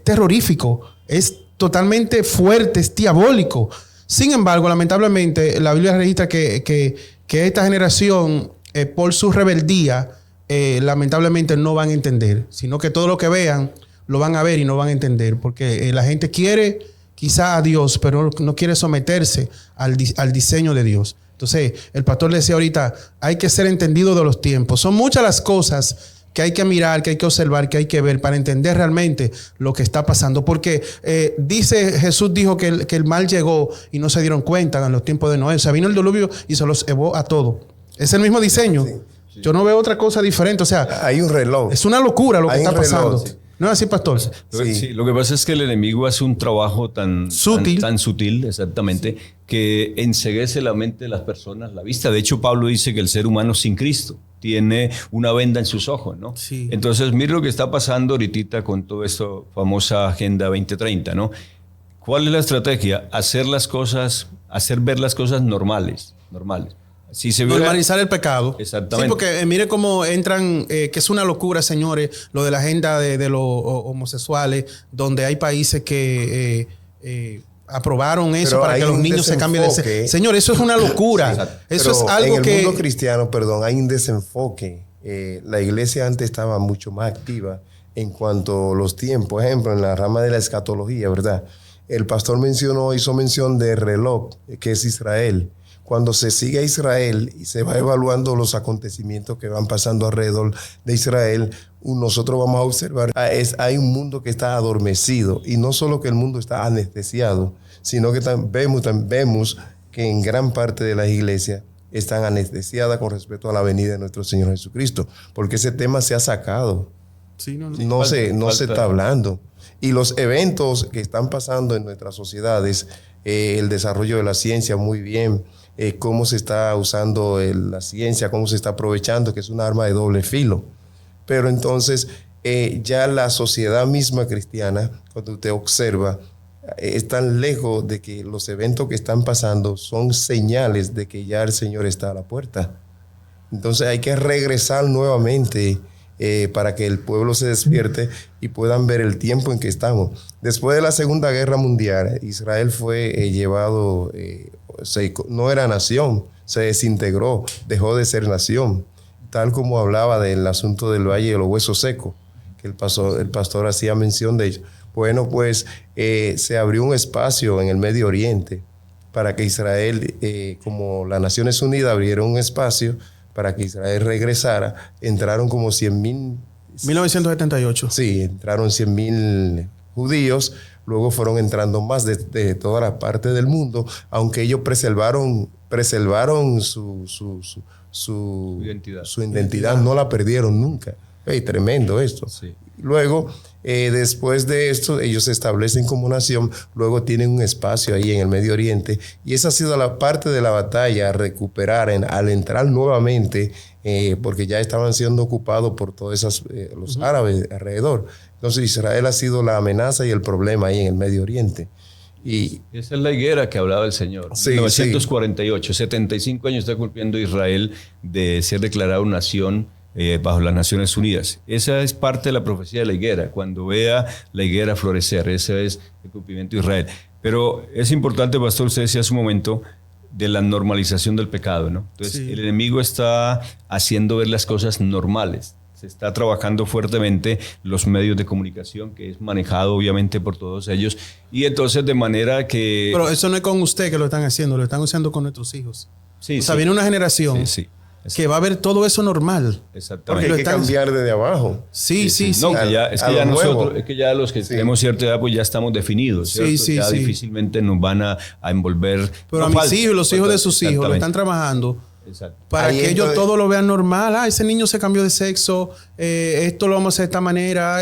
terrorífico, es totalmente fuerte, es diabólico. Sin embargo, lamentablemente, la Biblia registra que esta generación, por su rebeldía, lamentablemente no van a entender, sino que todo lo que vean, lo van a ver y no van a entender, porque la gente quiere quizá a Dios, pero no quiere someterse al diseño de Dios. Entonces, el pastor le decía ahorita, hay que ser entendido de los tiempos. Son muchas las cosas que hay que mirar, que hay que observar, que hay que ver para entender realmente lo que está pasando. Porque Jesús dijo que el mal llegó y no se dieron cuenta en los tiempos de Noé. O sea, vino el diluvio y se los llevó a todo. Es el mismo diseño. Sí. Yo no veo otra cosa diferente. O sea, hay un reloj. Es una locura lo que está pasando. Sí. ¿No es así, pastor? Sí, lo que pasa es que el enemigo hace un trabajo tan sutil, exactamente, sí, que enceguece la mente de las personas, la vista. De hecho, Pablo dice que el ser humano sin Cristo tiene una venda en sus ojos, ¿no? Sí. Entonces, mire lo que está pasando ahorita con toda esta famosa Agenda 2030, ¿no? ¿Cuál es la estrategia? Hacer ver las cosas normales. Si se normalizar el pecado. Exactamente. Sí, porque mire cómo entran, que es una locura, señores, lo de la agenda de los homosexuales, donde hay países que aprobaron eso. Pero para que los niños se cambien de sexo. Señor, eso es una locura. Sí, eso es algo en que... En el mundo cristiano, hay un desenfoque. La iglesia antes estaba mucho más activa en cuanto a los tiempos. Por ejemplo, en la rama de la escatología, ¿verdad? El pastor hizo mención de reloj, que es Israel. Cuando se sigue a Israel y se va evaluando los acontecimientos que van pasando alrededor de Israel, nosotros vamos a observar, hay un mundo que está adormecido, y no solo que el mundo está anestesiado, sino que vemos que en gran parte de las iglesias están anestesiadas con respecto a la venida de nuestro Señor Jesucristo, porque ese tema se ha sacado. Sí, no se está hablando. Y los eventos que están pasando en nuestras sociedades, el desarrollo de la ciencia, muy bien, cómo se está usando la ciencia, cómo se está aprovechando, que es un arma de doble filo. Pero entonces ya la sociedad misma cristiana, cuando usted observa, es tan lejos de que los eventos que están pasando son señales de que ya el Señor está a la puerta. Entonces hay que regresar nuevamente para que el pueblo se despierte y puedan ver el tiempo en que estamos. Después de la Segunda Guerra Mundial, Israel fue llevado... no era nación, se desintegró, dejó de ser nación, tal como hablaba del asunto del Valle de los Huesos Secos, que el pastor hacía mención de ello. Bueno, pues se abrió un espacio en el Medio Oriente para que Israel, como las Naciones Unidas abrieron un espacio para que Israel regresara, entraron como 100,000. 1978. Sí, entraron 100,000 judíos. Luego fueron entrando más de toda la parte del mundo, aunque ellos preservaron su identidad, no la perdieron nunca. Tremendo esto. Sí. Luego, después de esto, ellos se establecen como nación, luego tienen un espacio ahí en el Medio Oriente, y esa ha sido la parte de la batalla, a recuperar al entrar nuevamente, porque ya estaban siendo ocupados por todos los árabes alrededor. Entonces Israel ha sido la amenaza y el problema ahí en el Medio Oriente. Y esa es la higuera que hablaba el Señor. Sí, 1948, 75 años está cumpliendo Israel de ser declarado nación bajo las Naciones Unidas. Esa es parte de la profecía de la higuera. Cuando vea la higuera florecer, ese es el cumplimiento de Israel. Pero es importante, pastor, usted decía hace un momento, de la normalización del pecado, ¿no? Entonces, el enemigo está haciendo ver las cosas normales. Se está trabajando fuertemente los medios de comunicación, que es manejado obviamente por todos ellos. Y entonces de manera que... Pero eso no es con usted que lo están haciendo, lo están haciendo con nuestros hijos. Sí, o sea, viene una generación que va a ver todo eso normal. Exactamente. Porque hay que cambiar desde abajo. Sí. No, es que ya los que tenemos cierta edad pues ya estamos definidos. Ya difícilmente nos van a envolver. Pero a mis hijos, los hijos de sus hijos, lo están trabajando. Exacto. Para que ellos todo lo vean normal. Ese niño se cambió de sexo, esto lo vamos a hacer de esta manera,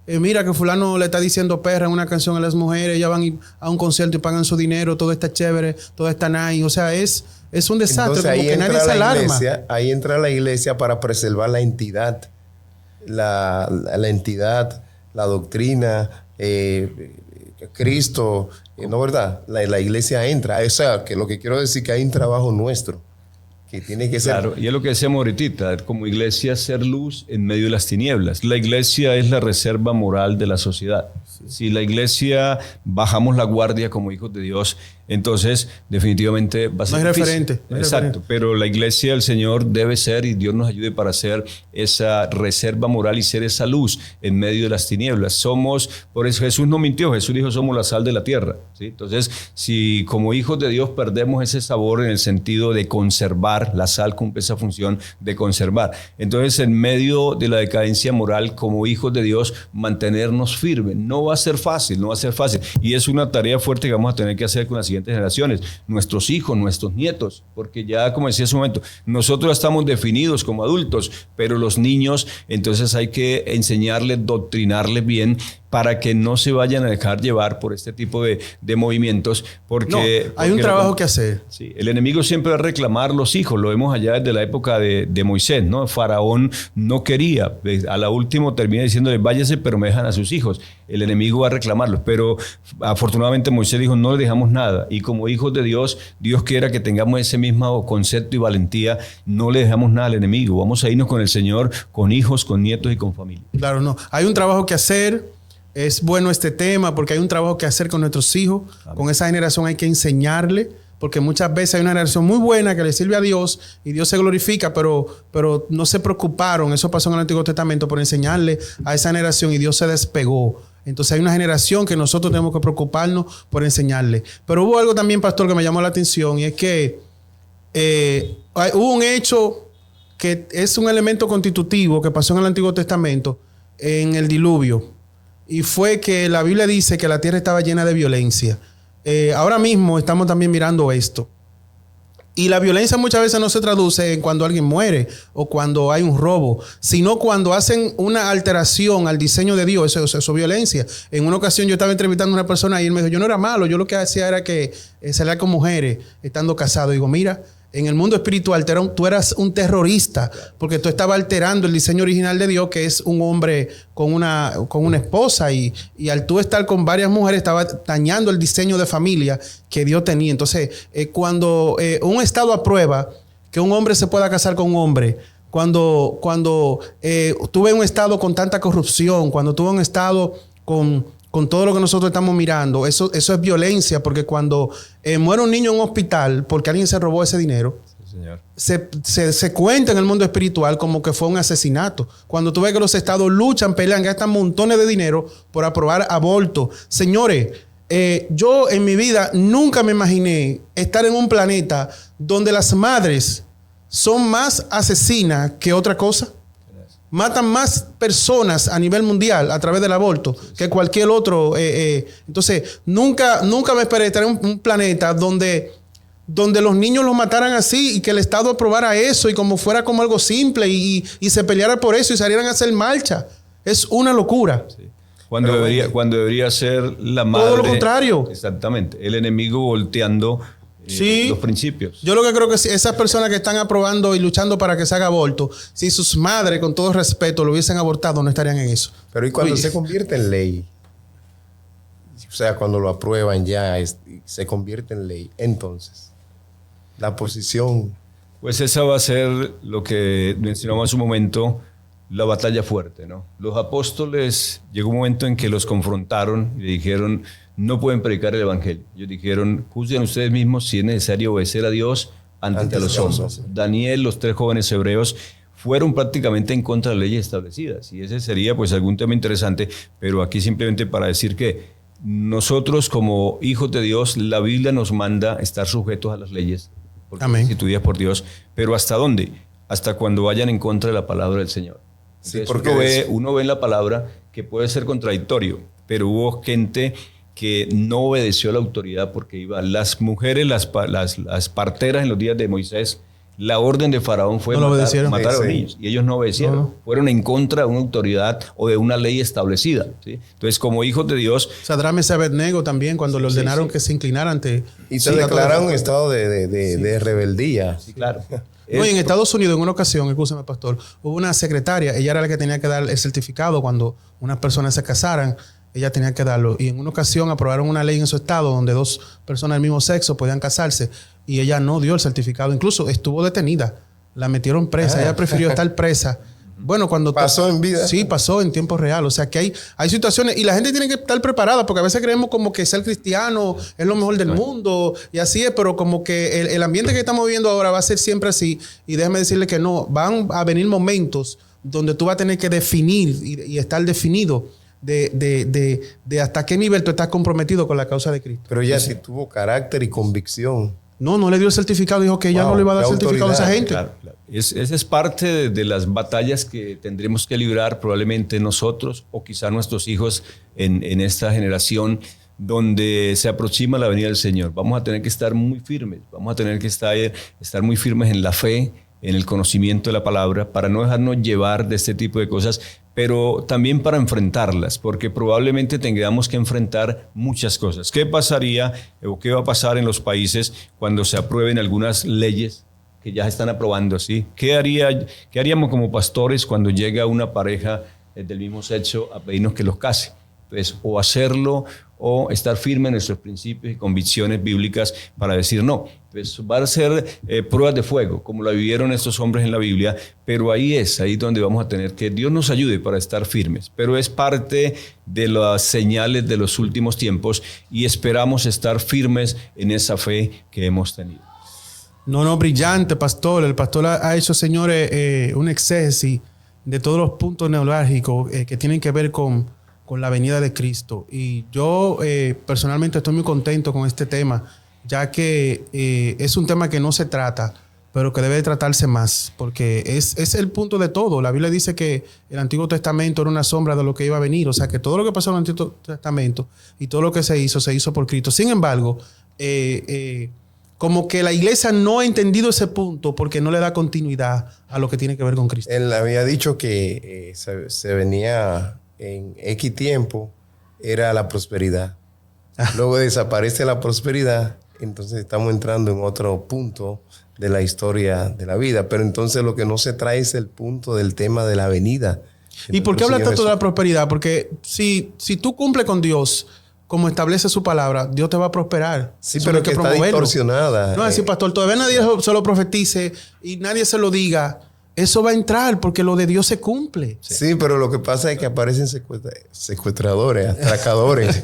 mira que fulano le está diciendo perra en una canción a las mujeres, ellas van a un concierto y pagan su dinero, todo está chévere, todo está nice. O sea, es un desastre. Entonces, como que nadie se alarma. Ahí entra la iglesia para preservar la entidad, la entidad, la doctrina, Cristo, ¿no verdad? La iglesia entra. O sea, que lo que quiero decir que hay un trabajo nuestro que tiene que ser. Claro, y es lo que decíamos ahorita, como iglesia ser luz en medio de las tinieblas. La iglesia es la reserva moral de la sociedad. Si la iglesia bajamos la guardia como hijos de Dios, entonces definitivamente va a ser difícil. Referente. Exacto, pero la iglesia del Señor debe ser, y Dios nos ayude para ser esa reserva moral y ser esa luz en medio de las tinieblas. Por eso Jesús no mintió, Jesús dijo somos la sal de la tierra, ¿sí? Entonces, si como hijos de Dios perdemos ese sabor en el sentido de conservar, la sal cumple esa función de conservar. Entonces, en medio de la decadencia moral, como hijos de Dios, mantenernos firmes. No va a ser fácil. Y es una tarea fuerte que vamos a tener que hacer con las siguientes generaciones, nuestros hijos, nuestros nietos, porque ya, como decía hace un momento, nosotros estamos definidos como adultos, pero los niños, entonces hay que enseñarles, doctrinarles bien, para que no se vayan a dejar llevar por este tipo de movimientos. Porque hay un trabajo que hacer. Sí, el enemigo siempre va a reclamar los hijos. Lo vemos allá desde la época de Moisés, ¿no? Faraón no quería. A la última termina diciéndole, váyase, pero me dejan a sus hijos. El enemigo va a reclamarlos. Pero afortunadamente Moisés dijo, no le dejamos nada. Y como hijos de Dios, Dios quiera que tengamos ese mismo concepto y valentía. No le dejamos nada al enemigo. Vamos a irnos con el Señor, con hijos, con nietos y con familia. Claro, no. Hay un trabajo que hacer. Es bueno este tema porque hay un trabajo que hacer con nuestros hijos. Amén. Con esa generación hay que enseñarle, porque muchas veces hay una generación muy buena que le sirve a Dios y Dios se glorifica, pero no se preocuparon. Eso pasó en el Antiguo Testamento por enseñarle a esa generación y Dios se despegó. Entonces hay una generación que nosotros tenemos que preocuparnos por enseñarle. Pero hubo algo también, pastor, que me llamó la atención, y es que hubo un hecho que es un elemento constitutivo que pasó en el Antiguo Testamento en el diluvio. Y fue que la Biblia dice que la tierra estaba llena de violencia. Ahora mismo estamos también mirando esto. Y la violencia muchas veces no se traduce en cuando alguien muere o cuando hay un robo, sino cuando hacen una alteración al diseño de Dios. Eso es violencia. En una ocasión yo estaba entrevistando a una persona y él me dijo, yo no era malo, yo lo que hacía era que salía con mujeres estando casado. Y digo, mira, en el mundo espiritual tú eras un terrorista porque tú estabas alterando el diseño original de Dios, que es un hombre con una esposa, y al tú estar con varias mujeres estabas dañando el diseño de familia que Dios tenía. Entonces, cuando un Estado aprueba que un hombre se pueda casar con un hombre, cuando tú ves un Estado con tanta corrupción, cuando tú ves un Estado con todo lo que nosotros estamos mirando, eso es violencia, porque cuando muere un niño en un hospital porque alguien se robó ese dinero, sí, señor, se cuenta en el mundo espiritual como que fue un asesinato. Cuando tú ves que los estados luchan, pelean, gastan montones de dinero por aprobar aborto. Señores, yo en mi vida nunca me imaginé estar en un planeta donde las madres son más asesinas que otra cosa. Matan más personas a nivel mundial a través del aborto que cualquier otro. Entonces, nunca me esperé estar en un planeta donde los niños los mataran así y que el Estado aprobara eso y como fuera como algo simple y se peleara por eso y salieran a hacer marcha. Es una locura. Sí. Cuando debería ser la madre. Todo lo contrario. Exactamente. El enemigo volteando los principios. Yo lo que creo que esas personas que están aprobando y luchando para que se haga aborto, si sus madres, con todo respeto, lo hubiesen abortado, no estarían en eso. Pero ¿y cuando se convierte en ley? O sea, cuando lo aprueban ya, se convierte en ley. Entonces, la posición... Pues esa va a ser lo que mencionamos hace un momento, la batalla fuerte, ¿no? Los apóstoles, llegó un momento en que los confrontaron y le dijeron, no pueden predicar el evangelio. Ellos dijeron, juzguen ustedes mismos si es necesario obedecer a Dios antes a los hombres. Daniel, los 3 jóvenes hebreos, fueron prácticamente en contra de las leyes establecidas. Y ese sería pues algún tema interesante, pero aquí simplemente para decir que nosotros como hijos de Dios, la Biblia nos manda estar sujetos a las leyes, porque instituidas por Dios, pero ¿hasta dónde? Hasta cuando vayan en contra de la palabra del Señor. Sí, porque uno ve en la palabra que puede ser contradictorio, pero hubo gente que no obedeció a la autoridad porque iban las mujeres, las parteras en los días de Moisés. La orden de Faraón fue matar a los niños y ellos no obedecieron. No. Fueron en contra de una autoridad o de una ley establecida. ¿Sí? Entonces, como hijos de Dios... Sadrach, Mesach y Abednego también, cuando le ordenaron que se inclinaran ante... Y se declararon un estado de rebeldía. Sí, claro. No, y en Estados Unidos, en una ocasión, escúchame, pastor, hubo una secretaria, ella era la que tenía que dar el certificado cuando unas personas se casaran. Ella tenía que darlo. Y en una ocasión aprobaron una ley en su estado donde 2 personas del mismo sexo podían casarse y ella no dio el certificado. Incluso estuvo detenida. La metieron presa. Ella prefirió estar presa. Bueno, cuando... ¿Pasó en vida? Sí, pasó en tiempo real. O sea, que hay situaciones y la gente tiene que estar preparada porque a veces creemos como que ser cristiano es lo mejor del mundo y así es, pero como que el ambiente que estamos viviendo ahora va a ser siempre así. Y déjeme decirle que no. Van a venir momentos donde tú vas a tener que definir y estar definido de hasta qué nivel tú estás comprometido con la causa de Cristo. Pero ella sí tuvo carácter y convicción. No le dio el certificado. Dijo que ella no le iba a dar certificado a esa gente. Claro. Esa es parte de las batallas que tendremos que librar probablemente nosotros o quizá nuestros hijos en esta generación donde se aproxima la venida del Señor. Vamos a tener que estar muy firmes. Vamos a tener que estar muy firmes en la fe, en el conocimiento de la palabra, para no dejarnos llevar de este tipo de cosas, pero también para enfrentarlas, porque probablemente tengamos que enfrentar muchas cosas. ¿Qué pasaría o qué va a pasar en los países cuando se aprueben algunas leyes que ya se están aprobando? ¿Sí? ¿Qué haríamos como pastores cuando llega una pareja del mismo sexo a pedirnos que los case? Pues, o hacerlo o estar firme en nuestros principios y convicciones bíblicas para decir no. Pues van a ser pruebas de fuego, como la vivieron estos hombres en la Biblia, pero ahí donde vamos a tener que Dios nos ayude para estar firmes. Pero es parte de las señales de los últimos tiempos y esperamos estar firmes en esa fe que hemos tenido. No, brillante, pastor. El pastor ha hecho, señores, un exégesis de todos los puntos neurálgicos que tienen que ver con la venida de Cristo. Y yo personalmente estoy muy contento con este tema, ya que es un tema que no se trata, pero que debe tratarse más, porque es el punto de todo. La Biblia dice que el Antiguo Testamento era una sombra de lo que iba a venir. O sea, que todo lo que pasó en el Antiguo Testamento y todo lo que se hizo por Cristo. Sin embargo, como que la iglesia no ha entendido ese punto porque no le da continuidad a lo que tiene que ver con Cristo. Él había dicho que se venía... en X tiempo era la prosperidad. Luego desaparece la prosperidad, entonces estamos entrando en otro punto de la historia de la vida. Pero entonces lo que no se trae es el punto del tema de la venida. ¿Y por qué habla tanto de la prosperidad? Porque si tú cumples con Dios, como establece su palabra, Dios te va a prosperar. Sí, pero que está distorsionada. No, es decir, pastor, todavía nadie se lo profetice y nadie se lo diga. eso va a entrar porque lo de Dios se cumple. Sí, pero lo que pasa es que aparecen secuestradores, atracadores.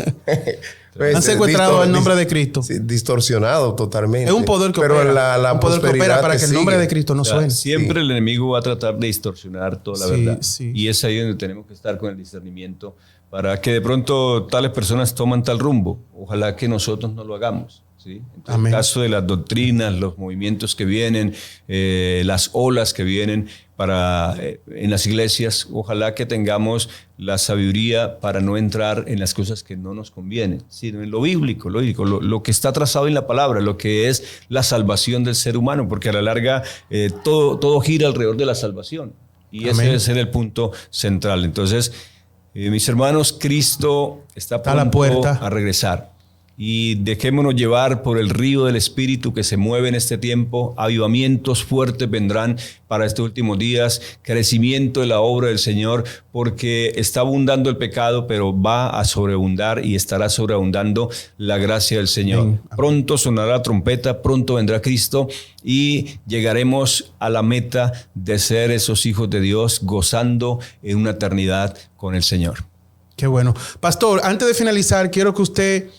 Pues, han secuestrado el nombre de Cristo. Sí, distorsionado totalmente. Es un poder que pero opera. Un poder que opera para que el nombre de Cristo no suene. Siempre el enemigo va a tratar de distorsionar toda la verdad. Y es ahí donde tenemos que estar con el discernimiento para que de pronto tales personas toman tal rumbo. Ojalá que nosotros no lo hagamos. ¿Sí? En el caso de las doctrinas, los movimientos que vienen, las olas que vienen en las iglesias, ojalá que tengamos la sabiduría para no entrar en las cosas que no nos convienen, sino en lo bíblico, lo que está trazado en la palabra, lo que es la salvación del ser humano, porque a la larga todo gira alrededor de la salvación. Y ese debe ser el punto central. Entonces, mis hermanos, Cristo está pronto a la puerta a regresar. Y dejémonos llevar por el río del Espíritu que se mueve en este tiempo. Avivamientos fuertes vendrán para estos últimos días. Crecimiento de la obra del Señor, porque está abundando el pecado, pero va a sobreabundar y estará sobreabundando la gracia del Señor. Amén. Pronto sonará la trompeta, pronto vendrá Cristo y llegaremos a la meta de ser esos hijos de Dios gozando en una eternidad con el Señor. Qué bueno. Pastor, antes de finalizar, quiero que usted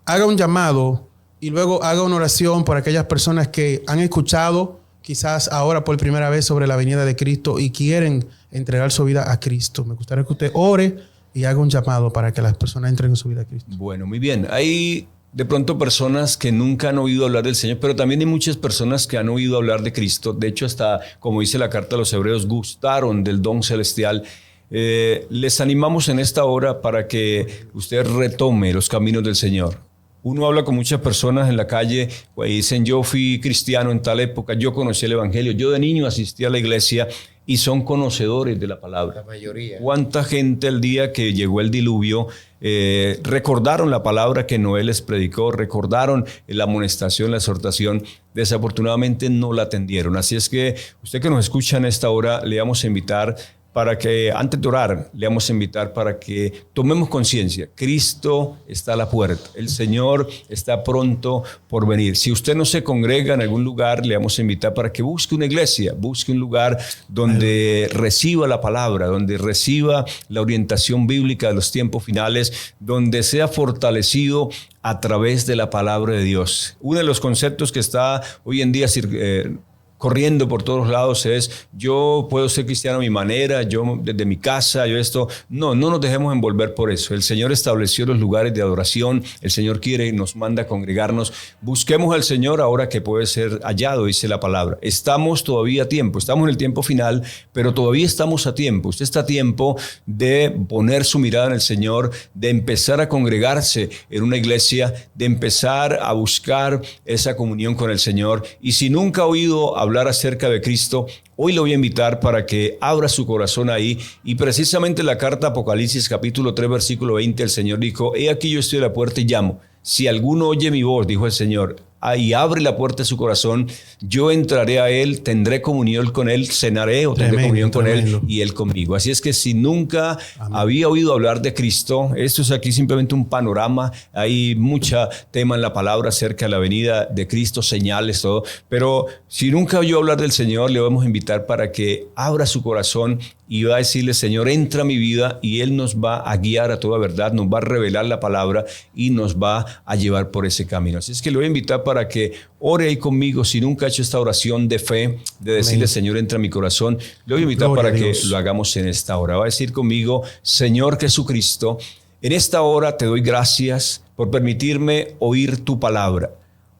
haga un llamado y luego haga una oración por aquellas personas que han escuchado quizás ahora por primera vez sobre la venida de Cristo y quieren entregar su vida a Cristo. Me gustaría que usted ore y haga un llamado para que las personas entreguen su vida a Cristo. Bueno, muy bien. Hay de pronto personas que nunca han oído hablar del Señor, pero también hay muchas personas que han oído hablar de Cristo. De hecho, hasta, como dice la carta a los Hebreos, gustaron del don celestial. Les animamos en esta hora para que usted retome los caminos del Señor. Uno habla con muchas personas en la calle y dicen: yo fui cristiano en tal época, yo conocí el evangelio, yo de niño asistí a la iglesia, y son conocedores de la palabra. La mayoría. ¿Cuánta gente el día que llegó el diluvio recordaron la palabra que Noé les predicó, recordaron la amonestación, la exhortación? Desafortunadamente no la atendieron. Así es que usted que nos escucha en esta hora, le vamos a invitar para que, antes de orar, le vamos a invitar para que tomemos conciencia. Cristo está a la puerta. El Señor está pronto por venir. Si usted no se congrega en algún lugar, le vamos a invitar para que busque una iglesia, busque un lugar donde reciba la palabra, donde reciba la orientación bíblica de los tiempos finales, donde sea fortalecido a través de la palabra de Dios. Uno de los conceptos que está hoy en día corriendo por todos lados es: yo puedo ser cristiano a mi manera, yo desde mi casa, yo esto. No nos dejemos envolver por eso. El Señor estableció los lugares de adoración, el Señor quiere y nos manda a congregarnos. Busquemos al Señor ahora que puede ser hallado, dice la palabra. Estamos todavía a tiempo, estamos en el tiempo final, pero todavía estamos a tiempo. Usted está a tiempo de poner su mirada en el Señor, de empezar a congregarse en una iglesia, de empezar a buscar esa comunión con el Señor. Y si nunca ha oído hablar acerca de Cristo, hoy le voy a invitar para que abra su corazón ahí. Y precisamente en la carta Apocalipsis capítulo 3 versículo 20 el Señor dijo: he aquí yo estoy a la puerta y llamo. Si alguno oye mi voz, dijo el Señor, y abre la puerta de su corazón, yo entraré a él, tendré comunión con él, cenaré o tendré comunión con él y él conmigo. Así es que si nunca había oído hablar de Cristo, esto es aquí simplemente un panorama. Hay mucha tema en la palabra acerca de la venida de Cristo, señales, todo. Pero si nunca oyó hablar del Señor, le vamos a invitar para que abra su corazón y va a decirle: Señor, entra a mi vida, y Él nos va a guiar a toda verdad, nos va a revelar la palabra y nos va a llevar por ese camino. Así es que le voy a invitar para que ore ahí conmigo. Si nunca ha hecho esta oración de fe, de decirle: Señor, entra a mi corazón, le voy a invitar para que lo hagamos en esta hora. Va a decir conmigo: Señor Jesucristo, en esta hora te doy gracias por permitirme oír tu palabra.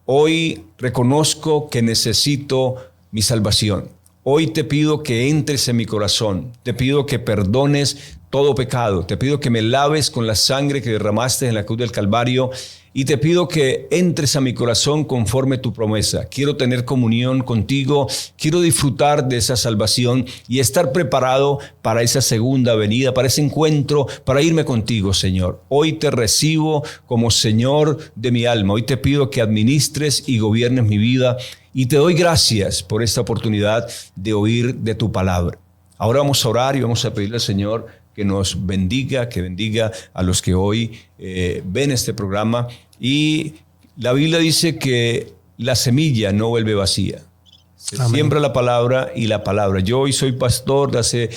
Hoy reconozco que necesito mi salvación. Hoy te pido que entres en mi corazón, te pido que perdones todo pecado, te pido que me laves con la sangre que derramaste en la cruz del Calvario, y te pido que entres a mi corazón conforme tu promesa. Quiero tener comunión contigo, quiero disfrutar de esa salvación y estar preparado para esa segunda venida, para ese encuentro, para irme contigo, Señor. Hoy te recibo como Señor de mi alma. Hoy te pido que administres y gobiernes mi vida, y te doy gracias por esta oportunidad de oír de tu palabra. Ahora vamos a orar y vamos a pedirle al Señor que nos bendiga, que bendiga a los que hoy ven este programa. Y la Biblia dice que la semilla no vuelve vacía. Se siembra la palabra y la palabra. Yo hoy soy pastor de hace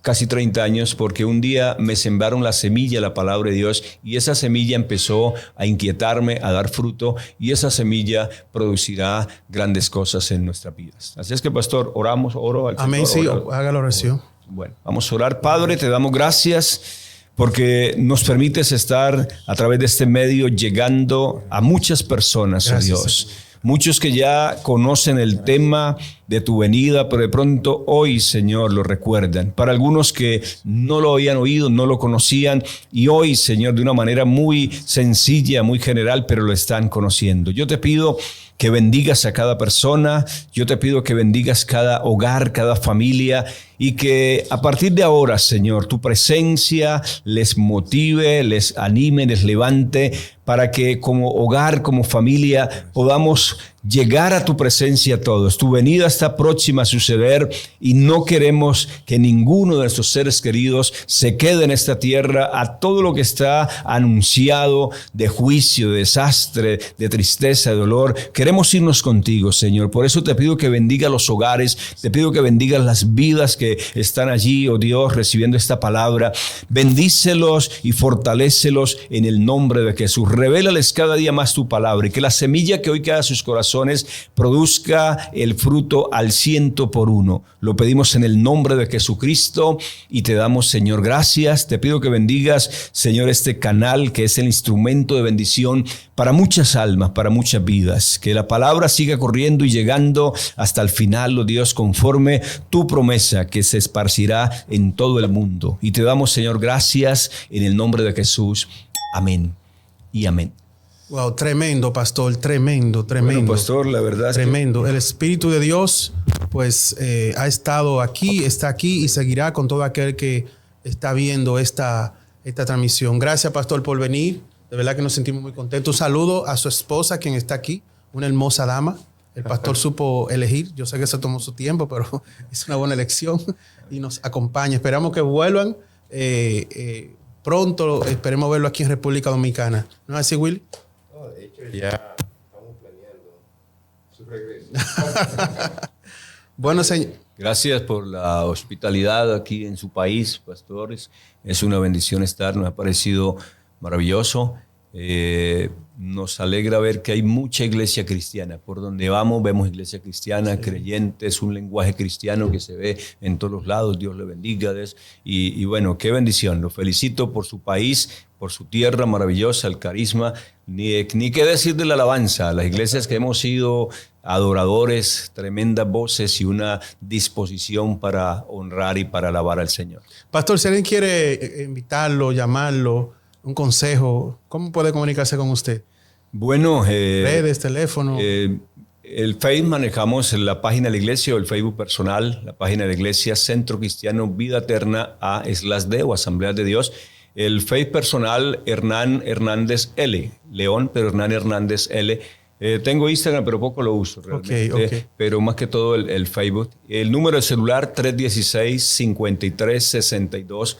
casi 30 años porque un día me sembraron la semilla, la palabra de Dios, y esa semilla empezó a inquietarme, a dar fruto, y esa semilla producirá grandes cosas en nuestras vidas. Así es que, pastor, oro al Señor. Amén, sí, haga la oración. Bueno, vamos a orar. Padre, te damos gracias porque nos permites estar a través de este medio llegando a muchas personas, gracias, Dios. Señor. Muchos que ya conocen el tema de tu venida, pero de pronto hoy, Señor, lo recuerdan. Para algunos que no lo habían oído, no lo conocían, y hoy, Señor, de una manera muy sencilla, muy general, pero lo están conociendo. Yo te pido que bendigas a cada persona, yo te pido que bendigas cada hogar, cada familia, y que a partir de ahora, Señor, tu presencia les motive, les anime, les levante, para que como hogar, como familia, podamos llegar a tu presencia todos. Tu venida está próxima a suceder y no queremos que ninguno de nuestros seres queridos se quede en esta tierra a todo lo que está anunciado de juicio, de desastre, de tristeza, de dolor. Queremos irnos contigo, Señor. Por eso te pido que bendiga los hogares, te pido que bendigas las vidas que están allí, oh Dios, recibiendo esta palabra. Bendícelos y fortalécelos en el nombre de Jesús. Revélales cada día más tu palabra y que la semilla que hoy queda en sus corazones produzca el fruto al 100%. Lo pedimos en el nombre de Jesucristo y te damos, Señor, gracias. Te pido que bendigas, Señor, este canal que es el instrumento de bendición para muchas almas, para muchas vidas. Que la palabra siga corriendo y llegando hasta el final, oh Dios, conforme tu promesa que se esparcirá en todo el mundo. Y te damos, Señor, gracias en el nombre de Jesús. Amén y amén. Wow, tremendo, pastor, tremendo. Bueno, pastor, la verdad tremendo. El Espíritu de Dios, pues, ha estado aquí, está aquí y seguirá con todo aquel que está viendo esta transmisión. Gracias, pastor, por venir. De verdad que nos sentimos muy contentos. Un saludo a su esposa, quien está aquí, una hermosa dama. El pastor supo elegir. Yo sé que se tomó su tiempo, pero es una buena elección y nos acompaña. Esperamos que vuelvan pronto. Esperemos verlo aquí en República Dominicana. ¿No es así, Willy? De hecho, ya estamos planeando su regreso. Bueno, señor. Gracias por la hospitalidad aquí en su país, pastores. Es una bendición estar, nos ha parecido maravilloso. Nos alegra ver que hay mucha iglesia cristiana. Por donde vamos vemos iglesia cristiana, sí, creyentes, un lenguaje cristiano que se ve en todos los lados. Dios le bendiga. Y bueno, qué bendición. Lo felicito por su país, por su tierra maravillosa, el carisma. Ni qué decir de la alabanza. Las iglesias que hemos sido adoradores, tremendas voces y una disposición para honrar y para alabar al Señor. Pastor, si alguien quiere invitarlo, llamarlo, un consejo, ¿cómo puede comunicarse con usted? Bueno, redes, teléfono. El Facebook manejamos la página de la iglesia o el Facebook personal, la página de la iglesia Centro Cristiano Vida Eterna /D o Asamblea de Dios. El Facebook personal Hernán Hernández L, León, pero Hernán Hernández L. Tengo Instagram, pero poco lo uso realmente, okay. Pero más que todo el Facebook. El número de celular 316-5362-189.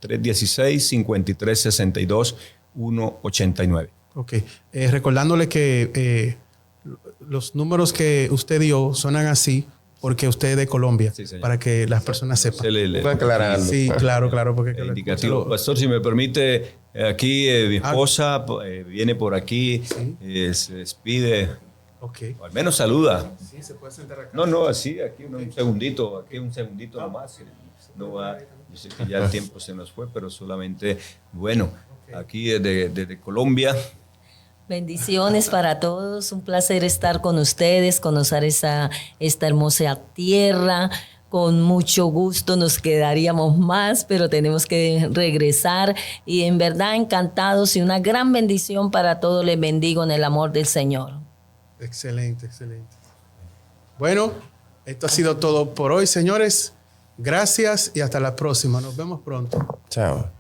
316-5362-189. Ok. Recordándole que los números que usted dio suenan así porque usted es de Colombia, sí, para que las personas sepan. Sí, claro. Porque indicativo. Pastor, si me permite, aquí mi esposa viene por aquí, ¿sí? Se despide. Okay. O al menos saluda. Sí, se puede sentar acá. No, así, aquí un segundito nomás. No va, yo sé que ya el tiempo se nos fue, pero solamente, bueno, aquí desde Colombia. Bendiciones para todos, un placer estar con ustedes, conocer esta hermosa tierra. Con mucho gusto nos quedaríamos más, pero tenemos que regresar y en verdad encantados y una gran bendición para todos. Les bendigo en el amor del Señor. Excelente. Bueno, esto ha sido todo por hoy, señores. Gracias y hasta la próxima. Nos vemos pronto. Chao.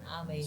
Amén.